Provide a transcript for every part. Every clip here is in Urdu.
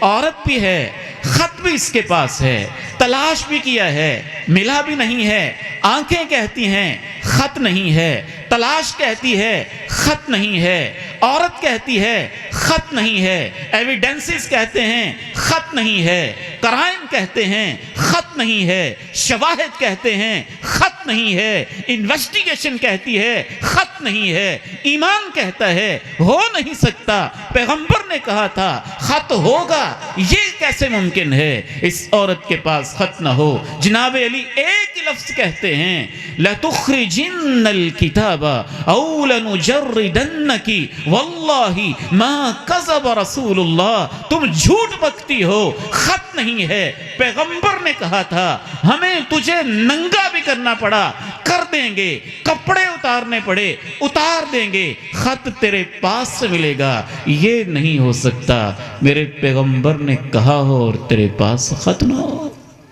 عورت بھی ہے، خط بھی اس کے پاس ہے، تلاش بھی کیا ہے، ملا بھی نہیں ہے۔ آنکھیں کہتی ہیں خط نہیں ہے، تلاش کہتی ہے خط نہیں ہے، عورت کہتی ہے خط نہیں ہے، ایویڈنسز کہتے ہیں خط نہیں ہے، قرائن کہتے ہیں خط نہیں ہے، شواہد کہتے ہیں خط نہیں ہے، انویسٹیگیشن کہتی ہے خط نہیں ہے، ایمان کہتا ہے ہو نہیں سکتا۔ پیغمبر نے کہا تھا خط ہوگا، یہ کیسے ممکن ہے اس عورت کے پاس خط نہ ہو؟ جناب علی ایک لفظ کہتے ہیں لَتُخْرِجِنَّ الْكِتَابَ أَوْ لَنُجَرِّدَنَّكِ وَاللَّهِ مَا كَذَبَ رَسُولُ اللَّهِ۔ تم جھوٹ بکتی ہو، خط نہیں ہے۔ پیغمبر نے کہا تھا ہمیں تجھے ننگا بھی کرنا پڑا کر دیں گے، کپڑے اتارنے پڑے اتار دیں گے، خط تیرے پاس سے ملے گا۔ یہ نہیں ہو سکتا میرے پیغمبر نے کہا ہو اور تیرے پاس خط نہ ہو۔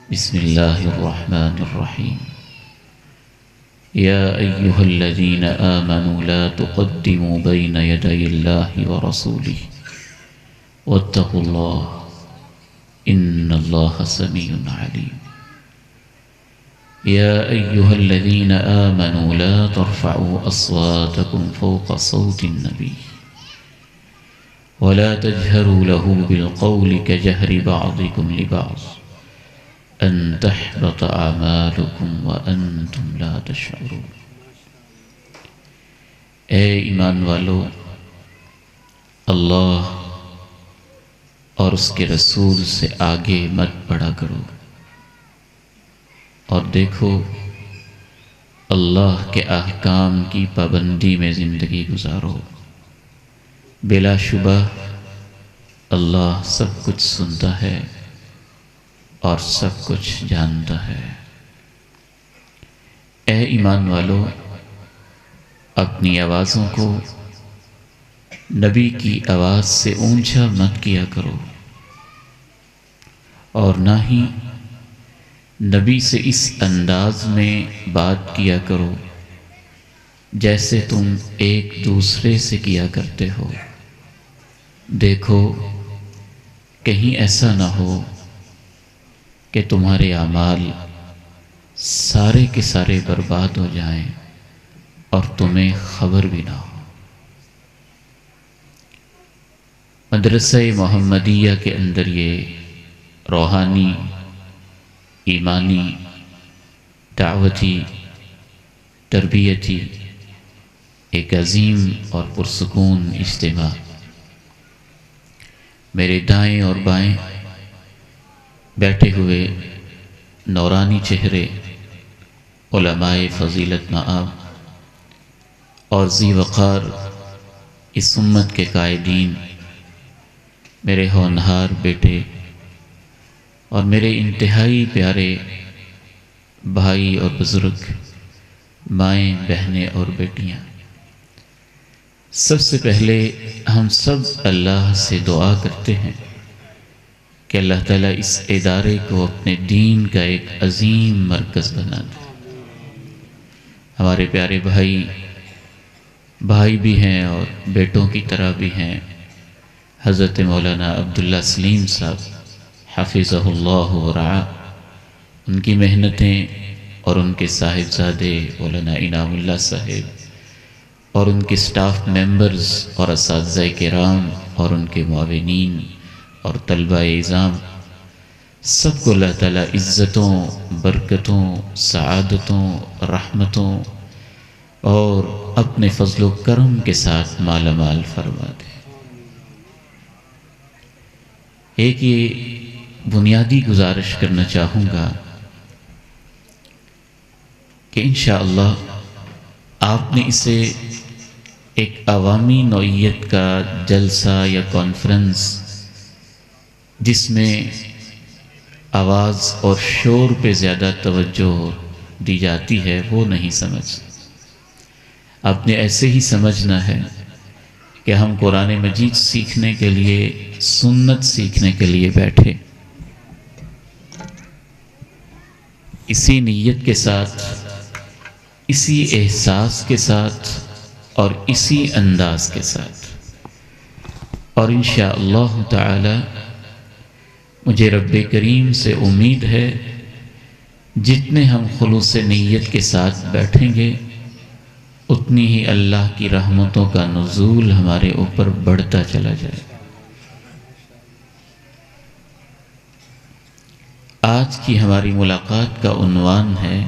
بسم اللہ الرحمن الرحیم۔ یا ایہا الذین آمنوا لا تقدموا بین یدی اللہ ورسولہ واتقوا اللہ ان اللہ سمیع علیم۔ یا ایہا الذین آمنوا لا ترفعوا اصواتکم فوق صوت النبی ولا تجهروا له بالقول كجهر بعضكم لبعض ان تحبط اعمالكم وانتم لا تشعرون۔ اے ایمان والو، اللہ اور اس کے رسول سے آگے مت بڑھا کرو، اور دیکھو اللہ کے احکام کی پابندی میں زندگی گزارو۔ بلا شبہ اللہ سب کچھ سنتا ہے اور سب کچھ جانتا ہے۔ اے ایمان والو، اپنی آوازوں کو نبی کی آواز سے اونچا مت کیا کرو، اور نہ ہی نبی سے اس انداز میں بات کیا کرو جیسے تم ایک دوسرے سے کیا کرتے ہو۔ دیکھو کہیں ایسا نہ ہو کہ تمہارے اعمال سارے کے سارے برباد ہو جائیں اور تمہیں خبر بھی نہ ہو۔ مدرسہ محمدیہ کے اندر یہ روحانی، ایمانی، دعوتی، تربیتی ایک عظیم اور پرسکون اجتماع۔ میرے دائیں اور بائیں بیٹھے ہوئے نورانی چہرے علماء فضیلت مآب اور ذی وقار اس امت کے قائدین، میرے ہونہار بیٹے اور میرے انتہائی پیارے بھائی اور بزرگ، مائیں، بہنیں اور بیٹیاں، سب سے پہلے ہم سب اللہ سے دعا کرتے ہیں کہ اللہ تعالیٰ اس ادارے کو اپنے دین کا ایک عظیم مرکز بنا دے۔ ہمارے پیارے بھائی بھی ہیں اور بیٹوں کی طرح بھی ہیں، حضرت مولانا عبداللہ سلیم صاحب حفظہ اللہ ورعا، ان کی محنتیں اور ان کے صاحبزادے مولانا انعام اللہ صاحب اور ان کے سٹاف ممبرز اور اساتذہ کرام اور ان کے معاونین اور طلبہ اعزام، سب کو اللہ تعالیٰ عزتوں، برکتوں، سعادتوں، رحمتوں اور اپنے فضل و کرم کے ساتھ مالا مال فرما دے۔ ایک یہ بنیادی گزارش کرنا چاہوں گا کہ انشاءاللہ آپ نے اسے ایک عوامی نوعیت کا جلسہ یا کانفرنس جس میں آواز اور شور پہ زیادہ توجہ دی جاتی ہے وہ نہیں سمجھ۔ آپ نے ایسے ہی سمجھنا ہے کہ ہم قرآن مجید سیکھنے کے لیے، سنت سیکھنے کے لیے بیٹھے، اسی نیت کے ساتھ، اسی احساس کے ساتھ اور اسی انداز کے ساتھ، اور انشاءاللہ تعالی مجھے رب کریم سے امید ہے جتنے ہم خلوص نیت کے ساتھ بیٹھیں گے اتنی ہی اللہ کی رحمتوں کا نزول ہمارے اوپر بڑھتا چلا جائے۔ آج کی ہماری ملاقات کا عنوان ہے،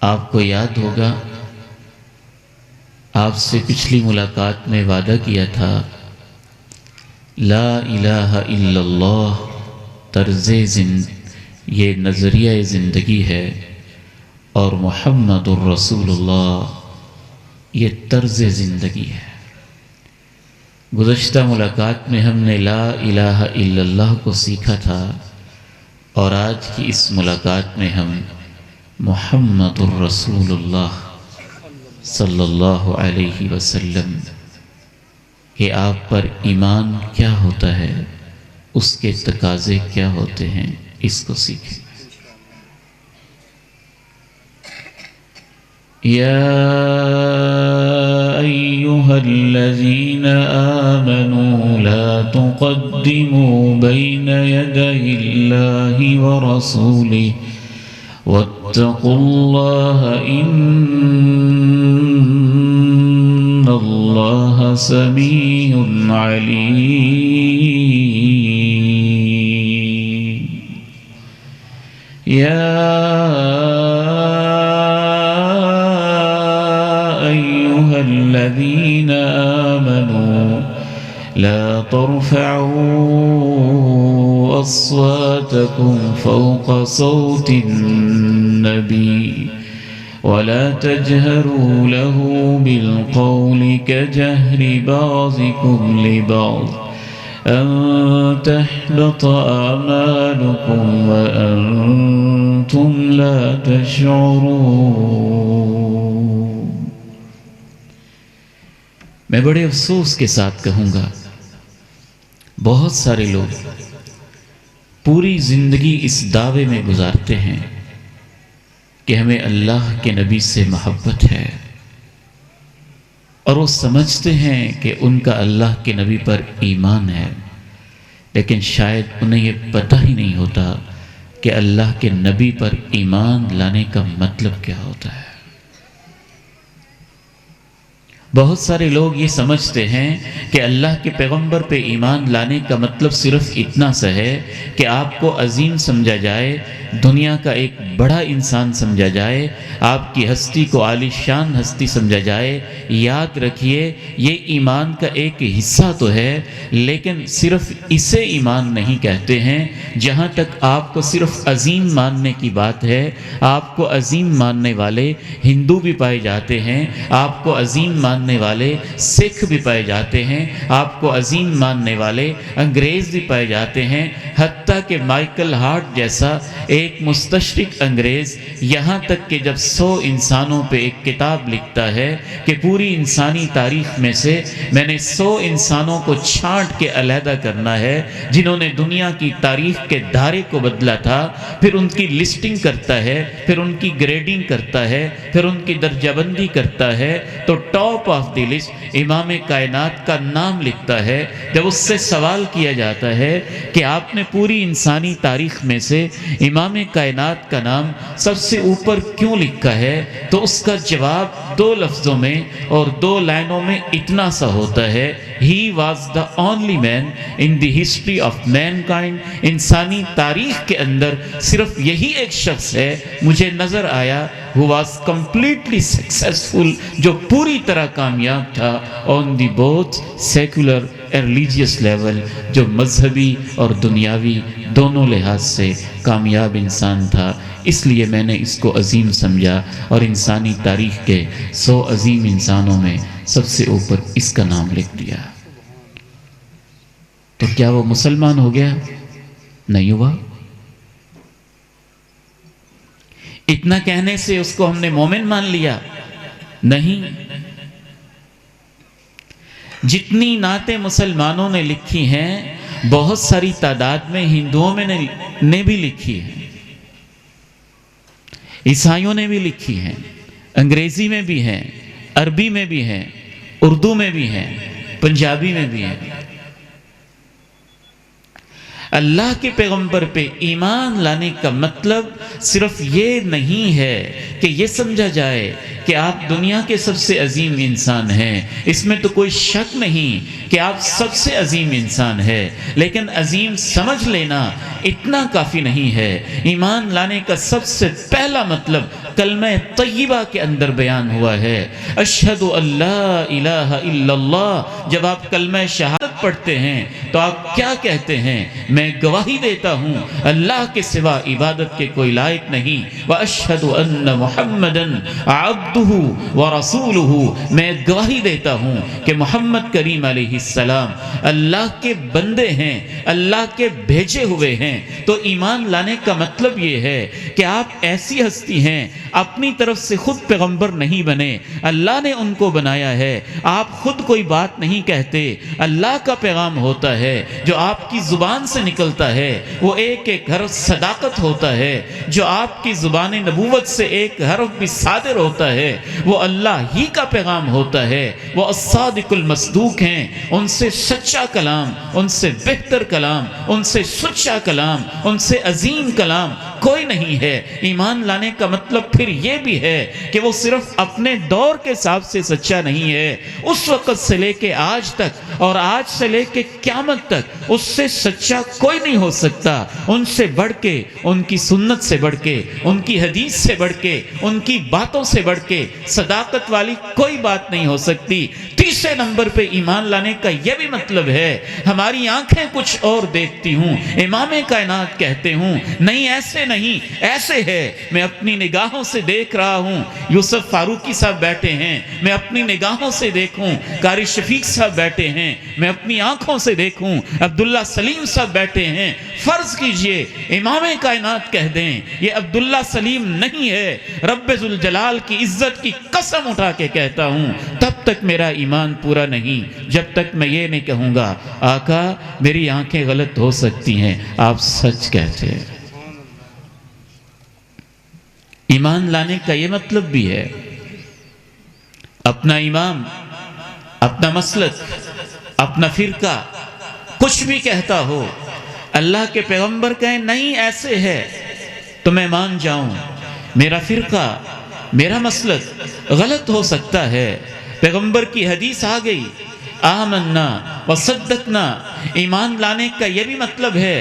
آپ کو یاد ہوگا آپ سے پچھلی ملاقات میں وعدہ کیا تھا، لا الہ الا اللہ یہ نظریہ زندگی ہے، اور محمد الرسول اللہ یہ طرز زندگی ہے۔ گزشتہ ملاقات میں ہم نے لا الہ الا اللہ کو سیکھا تھا، اور آج کی اس ملاقات میں ہم محمد الرسول اللہ صلی اللہ علیہ وسلم کہ آپ پر ایمان کیا ہوتا ہے، اس کے تقاضے کیا ہوتے ہیں، اس کو سیکھیں۔ یا ایھا الذین آمنوا لا تقدموا بین یدی اللہ ورسولہ واتقوا اللہ ان اللہ سمیع علیم۔ یا الذين آمنوا لا ترفعوا أصواتكم فوق صوت النبي ولا تجهروا له بالقول كجهر بعضكم لبعض أن تحبط أعمالكم وأنتم لا تشعرون۔ میں بڑے افسوس کے ساتھ کہوں گا، بہت سارے لوگ پوری زندگی اس دعوے میں گزارتے ہیں کہ ہمیں اللہ کے نبی سے محبت ہے، اور وہ سمجھتے ہیں کہ ان کا اللہ کے نبی پر ایمان ہے، لیکن شاید انہیں یہ پتہ ہی نہیں ہوتا کہ اللہ کے نبی پر ایمان لانے کا مطلب کیا ہوتا ہے۔ بہت سارے لوگ یہ سمجھتے ہیں کہ اللہ کے پیغمبر پہ ایمان لانے کا مطلب صرف اتنا سا ہے کہ آپ کو عظیم سمجھا جائے، دنیا کا ایک بڑا انسان سمجھا جائے، آپ کی ہستی کو عالی شان ہستی سمجھا جائے۔ یاد رکھیے، یہ ایمان کا ایک حصہ تو ہے، لیکن صرف اسے ایمان نہیں کہتے ہیں۔ جہاں تک آپ کو صرف عظیم ماننے کی بات ہے، آپ کو عظیم ماننے والے ہندو بھی پائے جاتے ہیں، آپ کو عظیم ماننے والے سکھ بھی پائے جاتے ہیں، آپ کو عظیم ماننے والے انگریز بھی پائے جاتے ہیں، حتیٰ کہ مائیکل ہارٹ جیسا ایک مستشرق انگریز یہاں تک کہ جب 100 انسانوں پہ ایک کتاب لکھتا ہے کہ پوری انسانی تاریخ میں سے میں نے 100 انسانوں کو چھانٹ کے علیحدہ کرنا ہے جنہوں نے دنیا کی تاریخ کے دھارے کو بدلا تھا، پھر ان کی لسٹنگ کرتا ہے، پھر ان کی گریڈنگ کرتا ہے، پھر ان کی درجہ بندی کرتا ہے، تو ٹاپ آف دی لسٹ امام کائنات کا نام لکھتا ہے۔ جب اس سے سوال کیا جاتا ہے کہ آپ نے پوری انسانی تاریخ میں سے امام کائنات کا نام سب سے اوپر کیوں لکھا ہے، تو اس کا جواب 2 لفظوں میں اور 2 لائنوں میں اتنا سا ہوتا ہے، He was the only man in the history of mankind۔ انسانی تاریخ کے اندر صرف یہی ایک شخص ہے مجھے نظر آیا who was completely successful، جو پوری طرح کامیاب تھا on the both secular and religious level، جو مذہبی اور دنیاوی دونوں لحاظ سے کامیاب انسان تھا۔ اس لیے میں نے اس کو عظیم سمجھا، اور انسانی تاریخ کے 100 عظیم انسانوں میں سب سے اوپر اس کا نام لکھ دیا۔ تو کیا وہ مسلمان ہو گیا؟ نہیں ہوا۔ اتنا کہنے سے اس کو ہم نے مومن مان لیا؟ نہیں۔ جتنی نعتیں مسلمانوں نے لکھی ہیں بہت ساری تعداد میں ہندوؤں میں نے بھی لکھی ہیں، عیسائیوں نے بھی لکھی ہیں، انگریزی میں بھی ہیں، عربی میں بھی ہیں، اردو میں بھی ہیں، پنجابی میں بھی ہیں۔ اللہ کے پیغمبر پہ ایمان لانے کا مطلب صرف یہ نہیں ہے کہ یہ سمجھا جائے کہ آپ دنیا کے سب سے عظیم انسان ہیں، اس میں تو کوئی شک نہیں کہ آپ سب سے عظیم انسان ہیں، لیکن عظیم سمجھ لینا اتنا کافی نہیں ہے۔ ایمان لانے کا سب سے پہلا مطلب کلمہ طیبہ کے اندر بیان ہوا ہے، اشہد ان لا الہ الا اللہ۔ جب آپ کلمہ شہادت پڑھتے ہیں تو آپ کیا کہتے ہیں؟ میں گواہی دیتا ہوں اللہ کے سوا عبادت کے کوئی لائق نہیں، واشہد ان محمدًا عبدہ ورسولہ۔ میں گواہی دیتا ہوں کہ محمد کریم علیہ السلام اللہ کے بندے ہیں، اللہ کے بھیجے ہوئے ہیں۔ تو ایمان لانے کا مطلب یہ ہے کہ آپ ایسی ہستی ہیں، اپنی طرف سے خود پیغمبر نہیں بنے، اللہ نے ان کو بنایا ہے۔ آپ خود کوئی بات نہیں کہتے، اللہ کا پیغام ہوتا ہے جو آپ کی زبان سے نکلتا ہے، وہ ایک ایک حرف صداقت ہوتا ہے۔ جو آپ کی زبان نبوت سے ایک حرف بھی صادر ہوتا ہے وہ اللہ ہی کا پیغام ہوتا ہے۔ وہ الصادق المصدوق ہیں، ان سے سچا کلام، ان سے بہتر کلام، ان سے سچا کلام، ان سے عظیم کلام کوئی نہیں ہے۔ ایمان لانے کا مطلب پھر یہ بھی ہے کہ وہ صرف اپنے دور کے حساب سے سچا نہیں ہے، اس وقت سے لے کے آج تک اور آج سے لے کے قیامت تک اس سے سچا کوئی نہیں ہو سکتا۔ ان سے بڑھ کے، ان کی سنت سے بڑھ کے، ان کی حدیث سے بڑھ کے، ان کی باتوں سے بڑھ کے صداقت والی کوئی بات نہیں ہو سکتی۔ تیسرے نمبر پہ ایمان لانے کا یہ بھی مطلب ہے ہماری آنکھیں کچھ اور دیکھتی ہوں، امام کائنات کہتے ہوں نہیں ایسے نہیں، ایسے ہے۔ میں اپنی نگاہوں سے دیکھ رہا ہوں، یوسف فاروقی صاحب بیٹھے ہیں، میں اپنی نگاہوں سے دیکھوں، قاری شفیق صاحب بیٹھے ہیں، میں اپنی آنکھوں سے دیکھوں، عبداللہ سلیم صاحب بیٹھے ہیں۔ فرض کیجئے امام کائنات کہہ دیں یہ عبداللہ سلیم نہیں ہے، رب ذوالجلال کی عزت کی قسم اٹھا کے کہتا ہوں، تب تک میرا ایمان پورا نہیں جب تک میں یہ نہیں کہوں گا آقا میری آنکھیں غلط ہو سکتی ہیں، آپ سچ کہتے ہیں۔ ایمان لانے کا یہ مطلب بھی ہے اپنا امام، اپنا مسلک، اپنا فرقہ کچھ بھی کہتا ہو، اللہ کے پیغمبر کہیں نہیں ایسے ہے تو میں مان جاؤں۔ میرا فرقہ، میرا مسلک غلط ہو سکتا ہے، پیغمبر کی حدیث آ گئی، آمنا وصدقنا۔ ایمان لانے کا یہ بھی مطلب ہے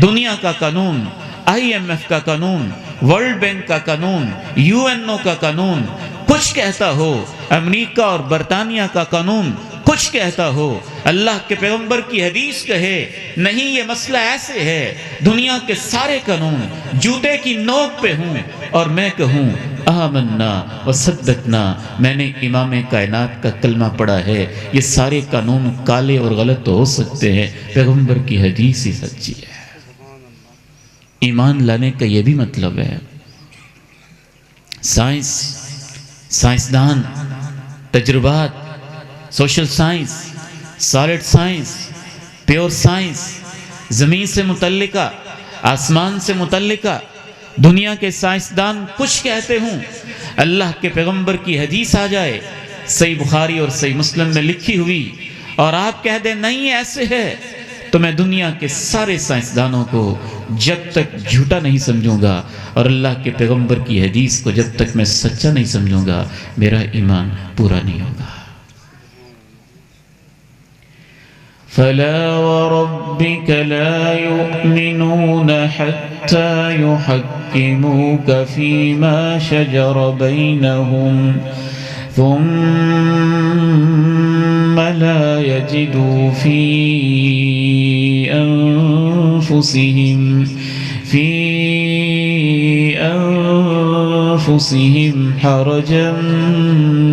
دنیا کا قانون، IMF کا قانون، ورلڈ بینک کا قانون، UNO کا قانون کچھ کہتا ہو، امریکہ اور برطانیہ کا قانون کچھ کہتا ہو، اللہ کے پیغمبر کی حدیث کہے نہیں یہ مسئلہ ایسے ہے، دنیا کے سارے قانون جوتے کی نوک پہ ہوں اور میں کہوں آمنا وصدقنا، میں نے امام کائنات کا کلمہ پڑھا ہے، یہ سارے قانون کالے اور غلط ہو سکتے ہیں، پیغمبر کی حدیث ہی سچی ہے۔ ایمان لانے کا یہ بھی مطلب ہے سائنسدان، تجربات، social science, solid science, pure science, زمین سے متعلقہ، آسمان سے متعلقہ دنیا کے سائنسدان کچھ کہتے ہوں، اللہ کے پیغمبر کی حدیث آ جائے صحیح بخاری اور صحیح مسلم میں لکھی ہوئی اور آپ کہہ دیں نہیں ایسے ہے، تو میں دنیا کے سارے سائنسدانوں کو جب تک جھوٹا نہیں سمجھوں گا اور اللہ کے پیغمبر کی حدیث کو جب تک میں سچا نہیں سمجھوں گا میرا ایمان پورا نہیں ہوگا۔ فَلَا وَرَبِّكَ لَا يُؤْمِنُونَ حَتَّى يُحَكِّمُوكَ فِي مَا شَجَرَ بَيْنَهُمْ ثُمَّ لَا يَجِدُوا فِي أَنفُسِهِمْ حَرَجًا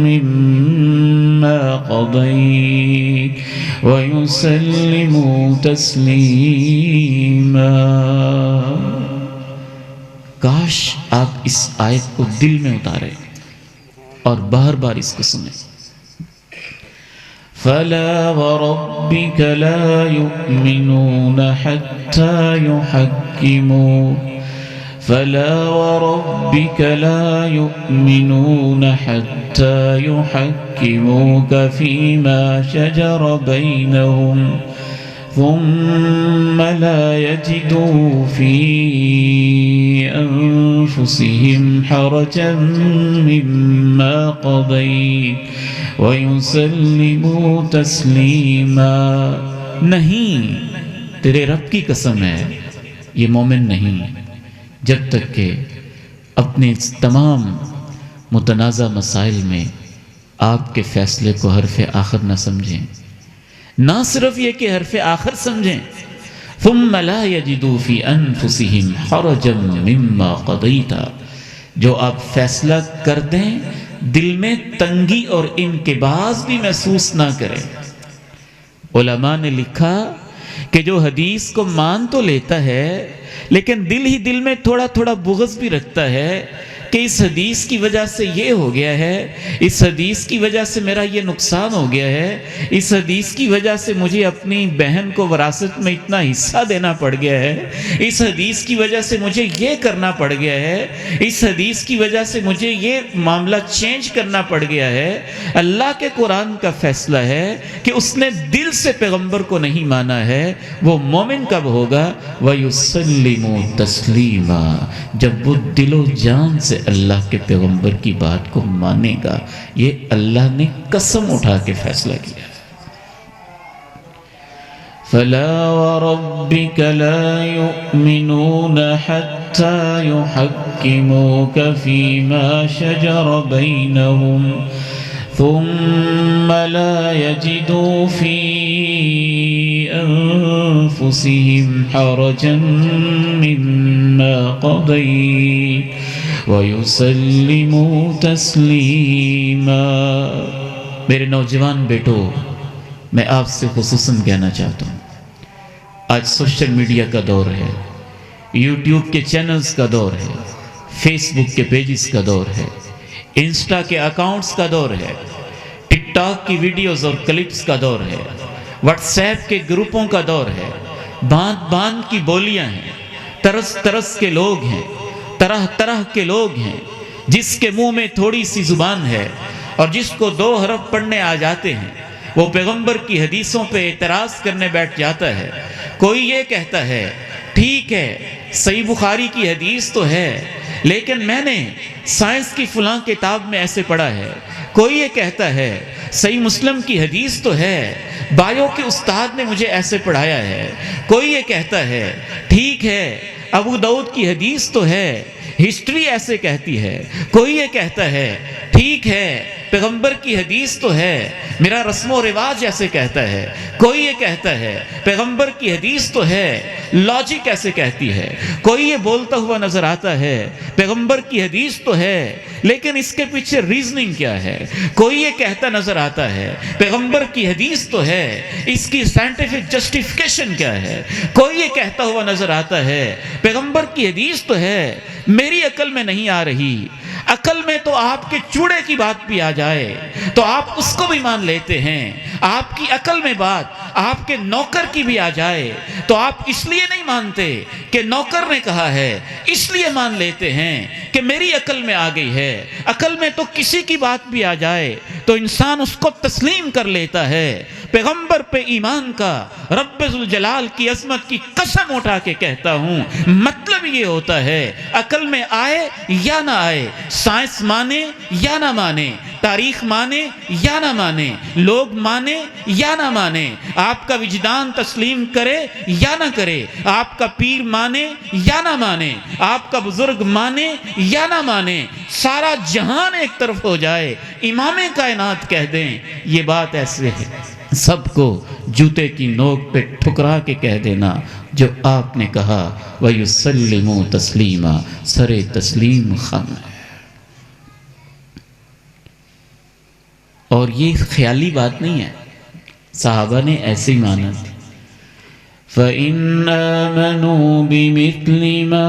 مِّمَّا قَضَيْتَ وَيُسَلِّمُوا تَسْلِيمًا۔ کاش آپ اس آیت کو دل میں اتاریں اور بار بار اس کو سنیں۔ فَلَا وَرَبِّكَ لَا يُؤْمِنُونَ حَتَّى يُحَكِّمُوكَ فَلَا وَرَبِّكَ لَا يُؤْمِنُونَ حَتَّى يُحَكِّمُوكَ فِي مَا شَجَرَ بَيْنَهُمْ ثم لا يجدوا في أنفسهم حرجا مما قضيت ويسلموا تسلیما۔ نہیں، تیرے رب کی قسم ہے، یہ مومن نہیں جب تک کہ اپنے تمام متنازع مسائل میں آپ کے فیصلے کو حرف آخر نہ سمجھیں۔ نہ صرف یہ کہ حرف آخر سمجھیں، ثم لا يجدوا في انفسهم حرجا مما قضيت، جو آپ فیصلہ کر دیں دل میں تنگی اور انکباس بھی محسوس نہ کریں۔ علماء نے لکھا کہ جو حدیث کو مان تو لیتا ہے لیکن دل ہی دل میں تھوڑا تھوڑا بغض بھی رکھتا ہے کہ اس حدیث کی وجہ سے یہ ہو گیا ہے، اس حدیث کی وجہ سے میرا یہ نقصان ہو گیا ہے، اس حدیث کی وجہ سے مجھے اپنی بہن کو وراثت میں اتنا حصہ دینا پڑ گیا ہے، اس حدیث کی وجہ سے مجھے یہ کرنا پڑ گیا ہے، اس حدیث کی وجہ سے مجھے یہ معاملہ چینج کرنا پڑ گیا ہے۔ اللہ کے قرآن کا فیصلہ ہے کہ اس نے دل سے پیغمبر کو نہیں مانا ہے، وہ مومن کب ہوگا؟ وَيُسَلِّمُوا تَسْلِيمًا، جب وہ دل و جان سے اللہ کے پیغمبر کی بات کو مانے گا۔ یہ اللہ نے قسم اٹھا کے فیصلہ کیا۔ فَلَا وَرَبِّكَ لَا يُؤْمِنُونَ حَتَّى يُحَكِّمُوكَ فِي مَا شَجَرَ بَيْنَهُمْ ثُمَّ لَا يَجِدُوا فِي أَنفُسِهِمْ حَرَجًا مِّمَّا قَضَيْتَ وَيُسَلِّمُوا تَسْلِيمًا۔ میرے نوجوان بیٹو، میں آپ سے خصوصاً کہنا چاہتا ہوں، آج سوشل میڈیا کا دور ہے، یوٹیوب کے چینلز کا دور ہے، فیس بک کے پیجز کا دور ہے، انسٹا کے اکاؤنٹس کا دور ہے، ٹک ٹاک کی ویڈیوز اور کلپس کا دور ہے، واٹس ایپ کے گروپوں کا دور ہے، باندھ باندھ کی بولیاں ہیں، طرز طرز کے لوگ ہیں، طرح طرح کے لوگ ہیں، جس کے منہ میں تھوڑی سی زبان ہے اور جس کو 2 حرف پڑھنے آ جاتے ہیں وہ پیغمبر کی حدیثوں پہ اعتراض کرنے بیٹھ جاتا ہے۔ کوئی یہ کہتا ہے ٹھیک ہے صحیح بخاری کی حدیث تو ہے لیکن میں نے سائنس کی فلاں کتاب میں ایسے پڑھا ہے۔ کوئی یہ کہتا ہے صحیح مسلم کی حدیث تو ہے، بایو کے استاد نے مجھے ایسے پڑھایا ہے۔ کوئی یہ کہتا ہے ٹھیک ہے ابو داؤد کی حدیث تو ہے، ہسٹری ایسے کہتی ہے۔ کوئی یہ کہتا ہے ٹھیک ہے پیغمبر کی حدیث تو ہے، میرا رسم و رواج ایسے کہتا ہے۔ کوئی یہ کہتا ہے پیغمبر کی حدیث تو ہے، لاجک ایسے کہتی ہے۔ کوئی یہ بولتا ہوا نظر آتا ہے پیغمبر کی حدیث تو ہے لیکن اس کے پیچھے ریزننگ کیا ہے۔ کوئی یہ کہتا نظر آتا ہے پیغمبر کی حدیث تو ہے، اس کی سائنٹیفک جسٹیفیکیشن کیا ہے۔ کوئی یہ کہتا ہوا نظر آتا ہے پیغمبر کی حدیث تو ہے، میری عقل میں نہیں آ رہی۔ عقل میں تو آپ کے چوڑے کی بات بھی آ جائے تو آپ اس کو بھی مان لیتے ہیں، آپ کی عقل میں بات آپ کے نوکر کی بھی آ جائے تو آپ اس لیے نہیں مانتے کہ نوکر نے کہا ہے، اس لیے مان لیتے ہیں کہ میری عقل میں آ گئی ہے۔ عقل میں تو کسی کی بات بھی آ جائے تو انسان اس کو تسلیم کر لیتا ہے۔ پیغمبر پہ ایمان کا رب ذوالجلال کی عظمت کی قسم اٹھا کے کہتا ہوں مطلب یہ ہوتا ہے عقل میں آئے یا نہ آئے، سائنس مانے یا نہ مانے، تاریخ مانے یا نہ مانے، لوگ مانے یا نہ مانے، آپ کا وجدان تسلیم کرے یا نہ کرے، آپ کا پیر مانے یا نہ مانے، آپ کا بزرگ مانے یا نہ مانے، سارا جہان ایک طرف ہو جائے، امام کائنات کہہ دیں یہ بات ایسے ہے، سب کو جوتے کی نوک پہ ٹھکرا کے کہہ دینا جو آپ نے کہا وَيُسَلِّمُوا تَسْلِيمًا، سر تسلیم خم ہے۔ اور یہ خیالی بات نہیں ہے، صحابہ نے ایسے ہی مانا تھی۔ فَإِنْ آمَنُوا بِمِثْلِ مَا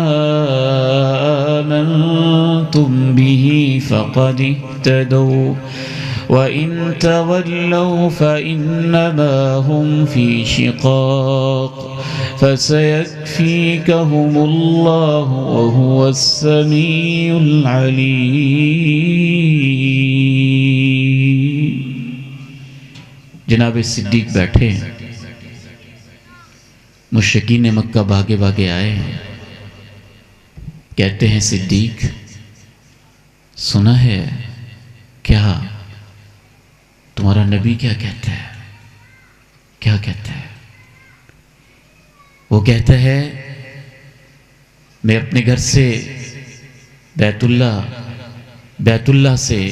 آمَنْتُمْ بِهِ فَقَدِ اهْتَدَوْا وَإِنْ تَوَلَّوْا فَإِنَّمَا هُمْ فِي شِقَاقٍ فَسَيَكْفِيكَهُمُ اللَّهُ وَهُوَ السَّمِيعُ الْعَلِيمُ۔ جناب صدیق بیٹھے ہیں، مشرکین مکہ بھاگے بھاگے آئے ہیں، کہتے ہیں صدیق سنا ہے کیا تمہارا نبی کیا کہتا ہے؟ کیا کہتا ہے؟ وہ کہتا ہے میں اپنے گھر سے بیت اللہ سے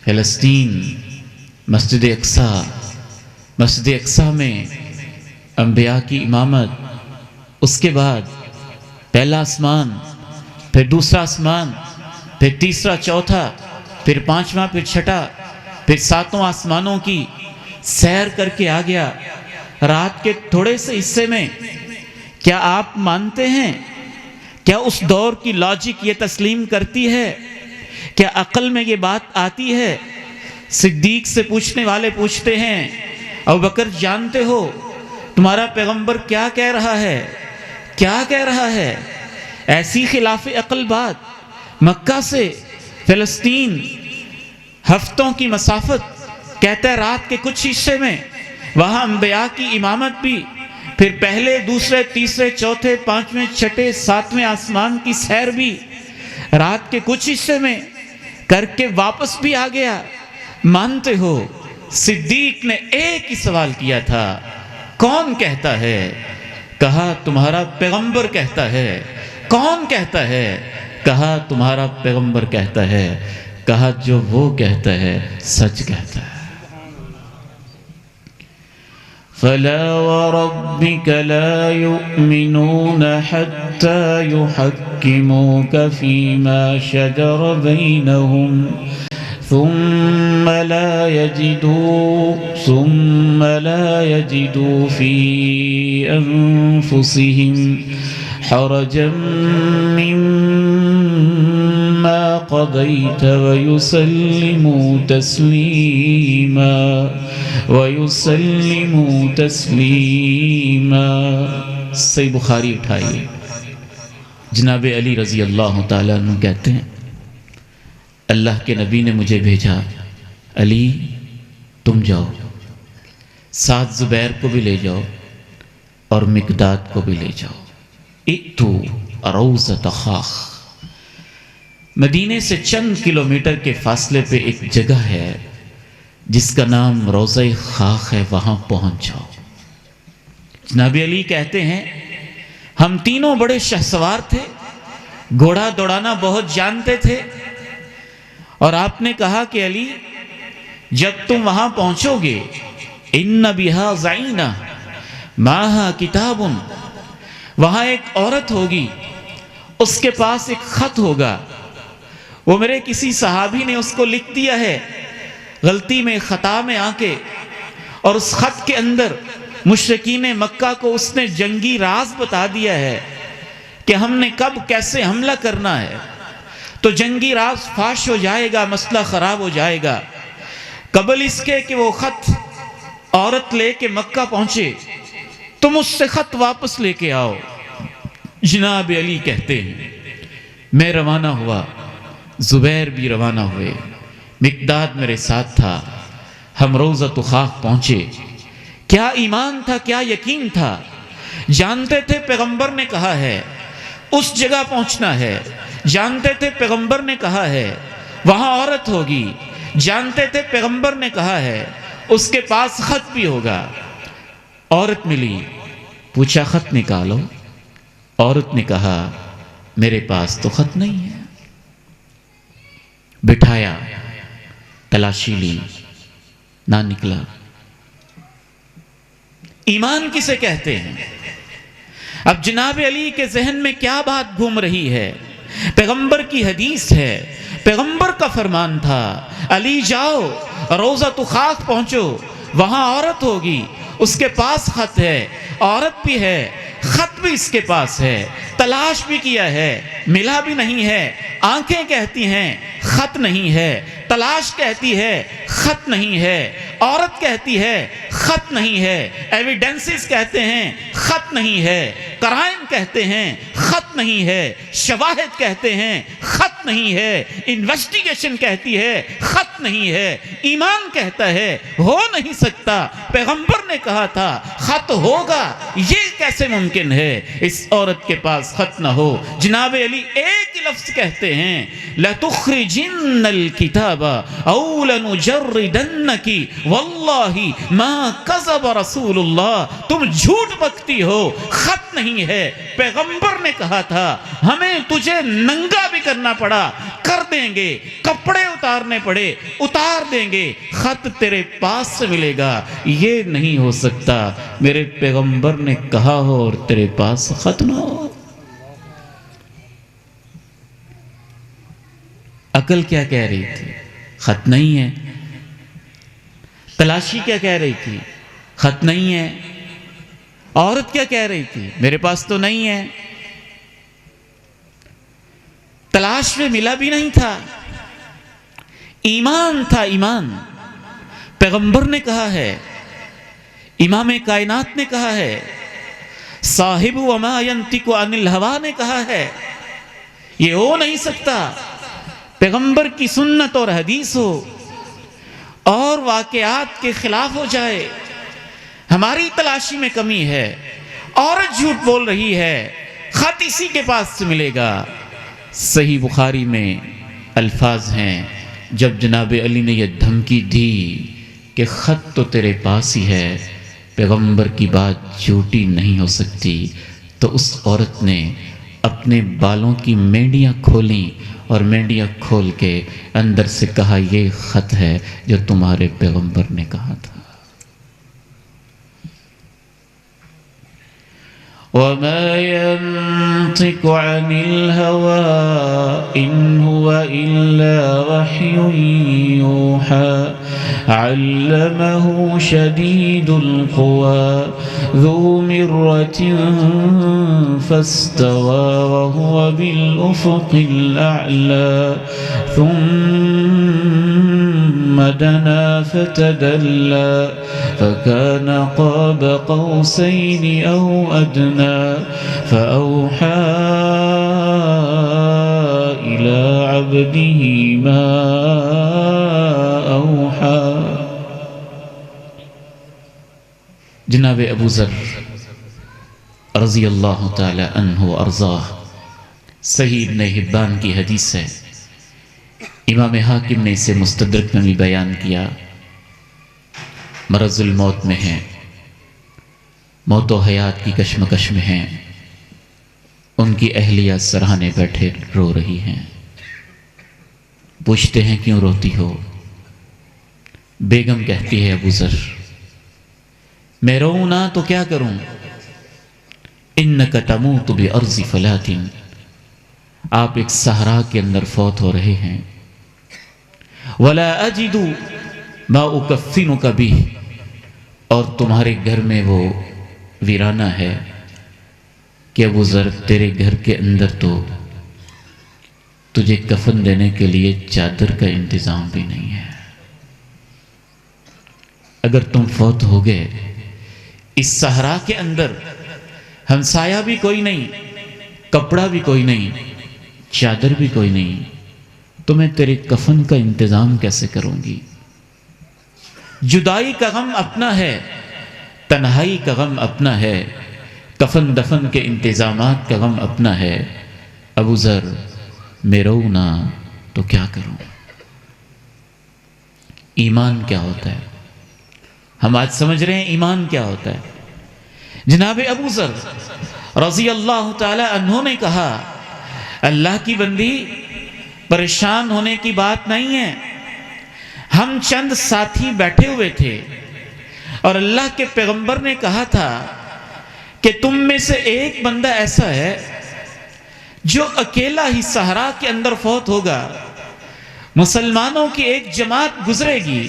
فلسطین مسجد اقصی میں انبیاء کی امامت، اس کے بعد پہلا آسمان، پھر دوسرا آسمان، پھر تیسرا چوتھا، پھر پانچواں، پھر چھٹا، پھر ساتوں آسمانوں کی سیر کر کے آ گیا۔ رات کے تھوڑے سے حصے میں کیا آپ مانتے ہیں؟ کیا اس دور کی لاجک یہ تسلیم کرتی ہے؟ کیا عقل میں یہ بات آتی ہے؟ صدیق سے پوچھنے والے پوچھتے ہیں ابوبکر جانتے ہو تمہارا پیغمبر کیا کہہ رہا ہے؟ کیا کہہ رہا ہے؟ ایسی خلاف عقل بات، مکہ سے فلسطین ہفتوں کی مسافت، کہتا ہے رات کے کچھ حصے میں وہاں انبیاء کی امامت بھی، پھر پہلے دوسرے تیسرے چوتھے پانچویں چھٹے ساتویں آسمان کی سیر بھی رات کے کچھ حصے میں کر کے واپس بھی آ گیا۔ مانتے ہو؟ صدیق نے ایک ہی سوال کیا تھا، کون کہتا ہے؟ کہا تمہارا پیغمبر کہتا ہے۔ کون کہتا ہے؟ کہا تمہارا پیغمبر کہتا ہے۔ کہا جو وہ کہتا ہے سچ کہتا ہے۔ فَلَا وَرَبِّكَ لَا يُؤْمِنُونَ حَتَّى يُحَكِّمُوكَ فِي مَا شَجَرَ بَيْنَهُمْ ثُمَّ لَا يَجِدُوا فِي أَنفُسِهِمْ حَرَجًا مِّمَّا قَضَيْتَ وَيُسَلِّمُوا تَسْلِيمًا۔ صحیح بخاری اٹھائیے۔ جناب علی رضی اللہ تعالیٰ عنہ کہتے ہیں اللہ کے نبی نے مجھے بھیجا، علی تم جاؤ، ساتھ زبیر کو بھی لے جاؤ اور مقداد کو بھی لے جاؤ۔ ائتو روضۃ خاخ، مدینے سے چند کلومیٹر کے فاصلے پہ ایک جگہ ہے جس کا نام روضہ خاخ ہے، وہاں پہنچ جاؤ۔ جناب علی کہتے ہیں ہم تینوں بڑے شہسوار تھے، گھوڑا دوڑانا بہت جانتے تھے، اور آپ نے کہا کہ علی جب تم وہاں پہنچو گے ان بہا زعینہ ماہا کتاب، وہاں ایک عورت ہوگی، اس کے پاس ایک خط ہوگا، وہ میرے کسی صحابی نے اس کو لکھ دیا ہے غلطی میں، خطا میں آ کے، اور اس خط کے اندر مشرکین مکہ کو اس نے جنگی راز بتا دیا ہے کہ ہم نے کب کیسے حملہ کرنا ہے، تو جنگی راز فاش ہو جائے گا، مسئلہ خراب ہو جائے گا۔ قبل اس کے کہ وہ خط عورت لے کے مکہ پہنچے تم اس سے خط واپس لے کے آؤ۔ جناب علی کہتے ہیں میں روانہ ہوا، زبیر بھی روانہ ہوئے، مقداد میرے ساتھ تھا، ہم روضۃ خاخ پہنچے۔ کیا ایمان تھا، کیا یقین تھا، جانتے تھے پیغمبر نے کہا ہے اس جگہ پہنچنا ہے، جانتے تھے پیغمبر نے کہا ہے وہاں عورت ہوگی، جانتے تھے پیغمبر نے کہا ہے اس کے پاس خط بھی ہوگا۔ عورت ملی، پوچھا خط نکالو، عورت نے کہا میرے پاس تو خط نہیں ہے۔ بٹھایا، تلاشی لی، نہ نکلا۔ ایمان کسے کہتے ہیں؟ اب جناب علی کے ذہن میں کیا بات گھوم رہی ہے؟ پیغمبر کی حدیث ہے، پیغمبر کا فرمان تھا علی جاؤ روضۃ خاخ پہنچو، وہاں عورت ہوگی، اس کے پاس خط ہے، عورت بھی ہے، خط بھی اس کے پاس ہے، تلاش بھی کیا ہے، ملا بھی نہیں ہے۔ آنکھیں کہتی ہیں خط نہیں ہے، تلاش کہتی ہے خط نہیں ہے، عورت کہتی ہے خط نہیں ہے، ایویڈنسز کہتے ہیں خط نہیں ہے۔ قرائن کہتے ہیں خط نہیں ہے، شواہد کہتے ہیں خط نہیں ہے، انویسٹیگیشن کہتی ہے خط نہیں ہے، ایمان کہتا ہے ہو نہیں سکتا، پیغمبر نے کہا تھا خط ہوگا، یہ کیسے ممکن ہے اس عورت کے پاس خط نہ ہو؟ جناب علی ایک ہی لفظ کہتے ہیں لَتُخْرِجِنَّ الْكِتَابَ أَوْ لَنُجَرِّدَنَّكِ وَاللَّهِ مَا كَذَبَ رَسُولُ اللَّهِ، تم جھوٹ بکتی ہو، خط نہیں ہے، پیغمبر نے کہا تھا ہمیں تجھے ننگا بھی کرنا پڑا کر دیں گے، کپڑے اتارنے پڑے اتار دیں گے، خط تیرے پاس سے ملے گا، یہ نہیں ہو سکتا میرے پیغمبر نے کہا ہو اور تیرے پاس خط نہ ہو۔ عقل کیا کہہ رہی تھی؟ خط نہیں ہے۔ تلاشی کیا کہہ رہی تھی؟ خط نہیں ہے۔ عورت کیا کہہ رہی تھی؟ میرے پاس تو نہیں ہے۔ تلاش میں ملا بھی نہیں تھا، ایمان تھا، ایمان۔ پیغمبر نے کہا ہے، امام کائنات نے کہا ہے، صاحب وما ينطق عن الہوا نے کہا ہے، یہ ہو نہیں سکتا پیغمبر کی سنت اور حدیث ہو اور واقعات کے خلاف ہو جائے۔ ہماری تلاشی میں کمی ہے، عورت جھوٹ بول رہی ہے، خط اسی کے پاس سے ملے گا۔ صحیح بخاری میں الفاظ ہیں، جب جناب علی نے یہ دھمکی دی کہ خط تو تیرے پاس ہی ہے، پیغمبر کی بات جھوٹی نہیں ہو سکتی، تو اس عورت نے اپنے بالوں کی مینڈیاں کھولیں اور مینڈیاں کھول کے اندر سے کہا یہ خط ہے جو تمہارے پیغمبر نے کہا تھا۔ وَمَا يَنطِقُ عَنِ الْهَوَىٰ إِنْ هُوَ إِلَّا وَحْيٌ يُوحَىٰ عَلَّمَهُ شَدِيدُ الْقُوَىٰ ذُو مِرَّةٍ فَاسْتَوَىٰ وَهُوَ بِالْأُفُقِ الْأَعْلَىٰ ثُمَّ دَنَا فَتَدَلَّىٰ فَكَانَ قَابَ قَوْسَيْنِ أَوْ أَدْنَىٰ فَأَوْحَىٰ إِلَىٰ عَبْدِهِ مَا أَوْحَىٰ۔ جناب ابو ذر رضی اللہ تعالی عنہ وارضاہ، صحیح ابن حبان کی حدیث ہے، امام حاکم نے اسے مستدرک میں بھی بیان کیا، مرض الموت میں ہیں، موت و حیات کی کشمکش میں ہیں، ان کی اہلیہ سرہانے بیٹھے رو رہی ہیں، پوچھتے ہیں کیوں روتی ہو؟ بیگم کہتی ہے ابو ذر میں روؤں نہ تو کیا کروں؟ انک تموت بارض فلات، آپ ایک صحرا کے اندر فوت ہو رہے ہیں، ولا اجد ما اکفنک بہ، اور تمہارے گھر میں وہ ویرانہ ہے کہ ابو ذر تیرے گھر کے اندر تو تجھے کفن دینے کے لیے چادر کا انتظام بھی نہیں ہے، اگر تم فوت ہو گئے اس صحرا کے اندر، ہمسایہ بھی کوئی نہیں، کپڑا بھی کوئی نہیں، چادر بھی کوئی نہیں، تو میں تیرے کفن کا انتظام کیسے کروں گی؟ جدائی کا غم اپنا ہے، تنہائی کا غم اپنا ہے، کفن دفن کے انتظامات کا غم اپنا ہے، ابو ذر میں روؤں نہ تو کیا کروں؟ ایمان کیا ہوتا ہے؟ ہم آج سمجھ رہے ہیں ایمان کیا ہوتا ہے۔ جناب ابو ذر رضی اللہ تعالی عنہ نے کہا اللہ کی بندی پریشان ہونے کی بات نہیں ہے، ہم چند ساتھی بیٹھے ہوئے تھے اور اللہ کے پیغمبر نے کہا تھا کہ تم میں سے ایک بندہ ایسا ہے جو اکیلا ہی صحرا کے اندر فوت ہوگا، مسلمانوں کی ایک جماعت گزرے گی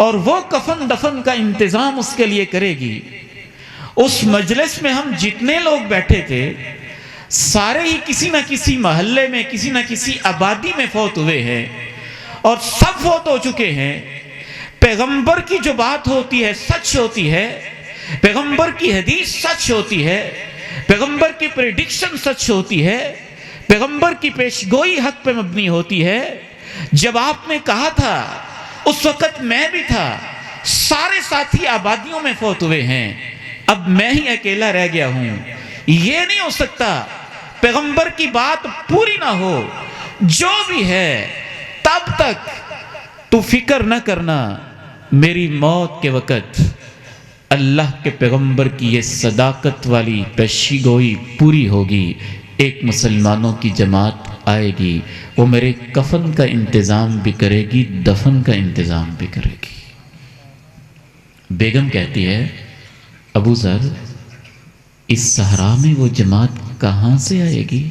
اور وہ کفن دفن کا انتظام اس کے لیے کرے گی۔ اس مجلس میں ہم جتنے لوگ بیٹھے تھے سارے ہی کسی نہ کسی محلے میں، کسی نہ کسی آبادی میں فوت ہوئے ہیں اور سب فوت ہو چکے ہیں۔ پیغمبر کی جو بات ہوتی ہے سچ ہوتی ہے، پیغمبر کی حدیث سچ ہوتی ہے، پیغمبر کی پریڈکشن سچ ہوتی ہے، پیغمبر کی پیشگوئی حق پہ مبنی ہوتی ہے۔ جب آپ نے کہا تھا اس وقت میں بھی تھا، سارے ساتھی آبادیوں میں فوت ہوئے ہیں، اب میں ہی اکیلا رہ گیا ہوں۔ یہ نہیں ہو سکتا پیغمبر کی بات پوری نہ ہو، جو بھی ہے تب تک تو فکر نہ کرنا، میری موت کے وقت اللہ کے پیغمبر کی یہ صداقت والی پیشی گوئی پوری ہوگی، ایک مسلمانوں کی جماعت آئے گی، وہ میرے کفن کا انتظام بھی کرے گی، دفن کا انتظام بھی کرے گی۔ بیگم کہتی ہے ابو ذر اس صحرا میں وہ جماعت کہاں سے آئے گی؟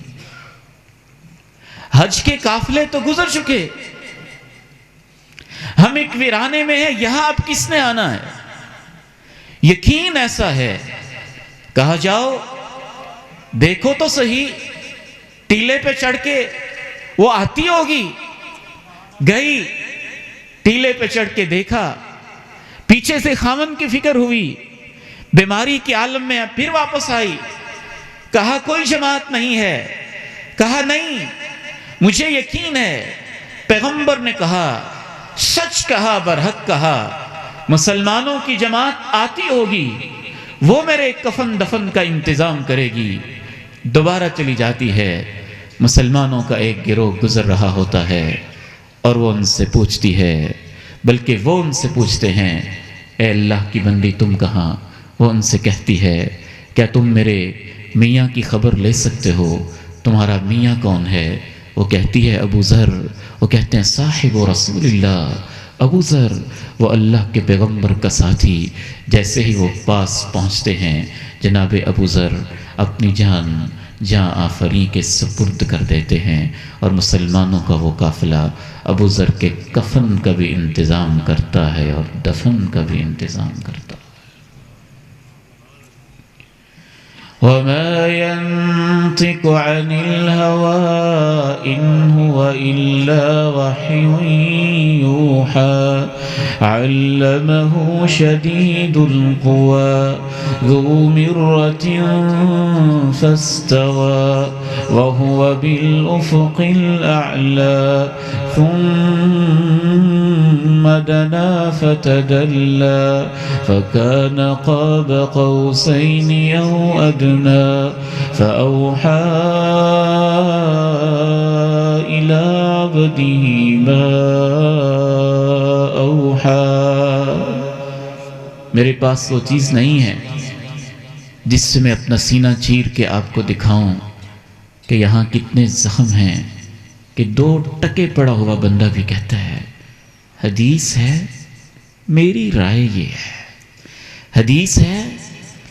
حج کے قافلے تو گزر چکے، ہم ایک ویرانے میں ہیں، یہاں اب کس نے آنا ہے؟ یقین ایسا ہے، کہا جاؤ دیکھو تو صحیح، ٹیلے پہ چڑھ کے وہ آتی ہوگی۔ گئی، ٹیلے پہ چڑھ کے دیکھا، پیچھے سے خامن کی فکر ہوئی، بیماری کے عالم میں پھر واپس آئی، کہا کوئی جماعت نہیں ہے، کہا نہیں مجھے یقین ہے، پیغمبر نے کہا، سچ کہا، برحق کہا، مسلمانوں کی جماعت آتی ہوگی، وہ میرے کفن دفن کا انتظام کرے گی۔ دوبارہ چلی جاتی ہے، مسلمانوں کا ایک گروہ گزر رہا ہوتا ہے اور وہ ان سے پوچھتی ہے، بلکہ وہ ان سے پوچھتے ہیں اے اللہ کی بندی تم کہاں؟ وہ ان سے کہتی ہے کیا تم میرے میاں کی خبر لے سکتے ہو؟ تمہارا میاں کون ہے؟ وہ کہتی ہے ابو ذر۔ وہ کہتے ہیں صاحب رسول اللہ، ابو ذر وہ اللہ کے پیغمبر کا ساتھی۔ جیسے ہی وہ پاس پہنچتے ہیں، جناب ابو ذر اپنی جان جاں آفری کے سپرد کر دیتے ہیں، اور مسلمانوں کا وہ قافلہ ابو ذر کے کفن کا بھی انتظام کرتا ہے اور دفن کا بھی انتظام کرتا ہے۔ وَمَا يَنطِقُ عَنِ الْهَوَىٰ إِنْ هُوَ إِلَّا وَحْيٌ يُوحَىٰ عَلَّمَهُ شَدِيدُ الْقُوَىٰ ذُو مِرَّةٍ فَاسْتَوَىٰ وَهُوَ بِالْأُفُقِ الْأَعْلَىٰ ثُمَّ دَنَا فَتَدَلَّىٰ فَكَانَ قَابَ قَوْسَيْنِ أَوْ أَدْنَىٰ فَأَوْحَىٰ إِلَىٰ عَبْدِهِ مَا أَوْحَىٰ۔ میرے پاس وہ چیز نہیں ہے جس سے میں اپنا سینہ چیر کے آپ کو دکھاؤں کہ یہاں کتنے زخم ہیں، کہ 2 ٹکے پڑا ہوا بندہ بھی کہتا ہے حدیث ہے، میری رائے یہ ہے، حدیث ہے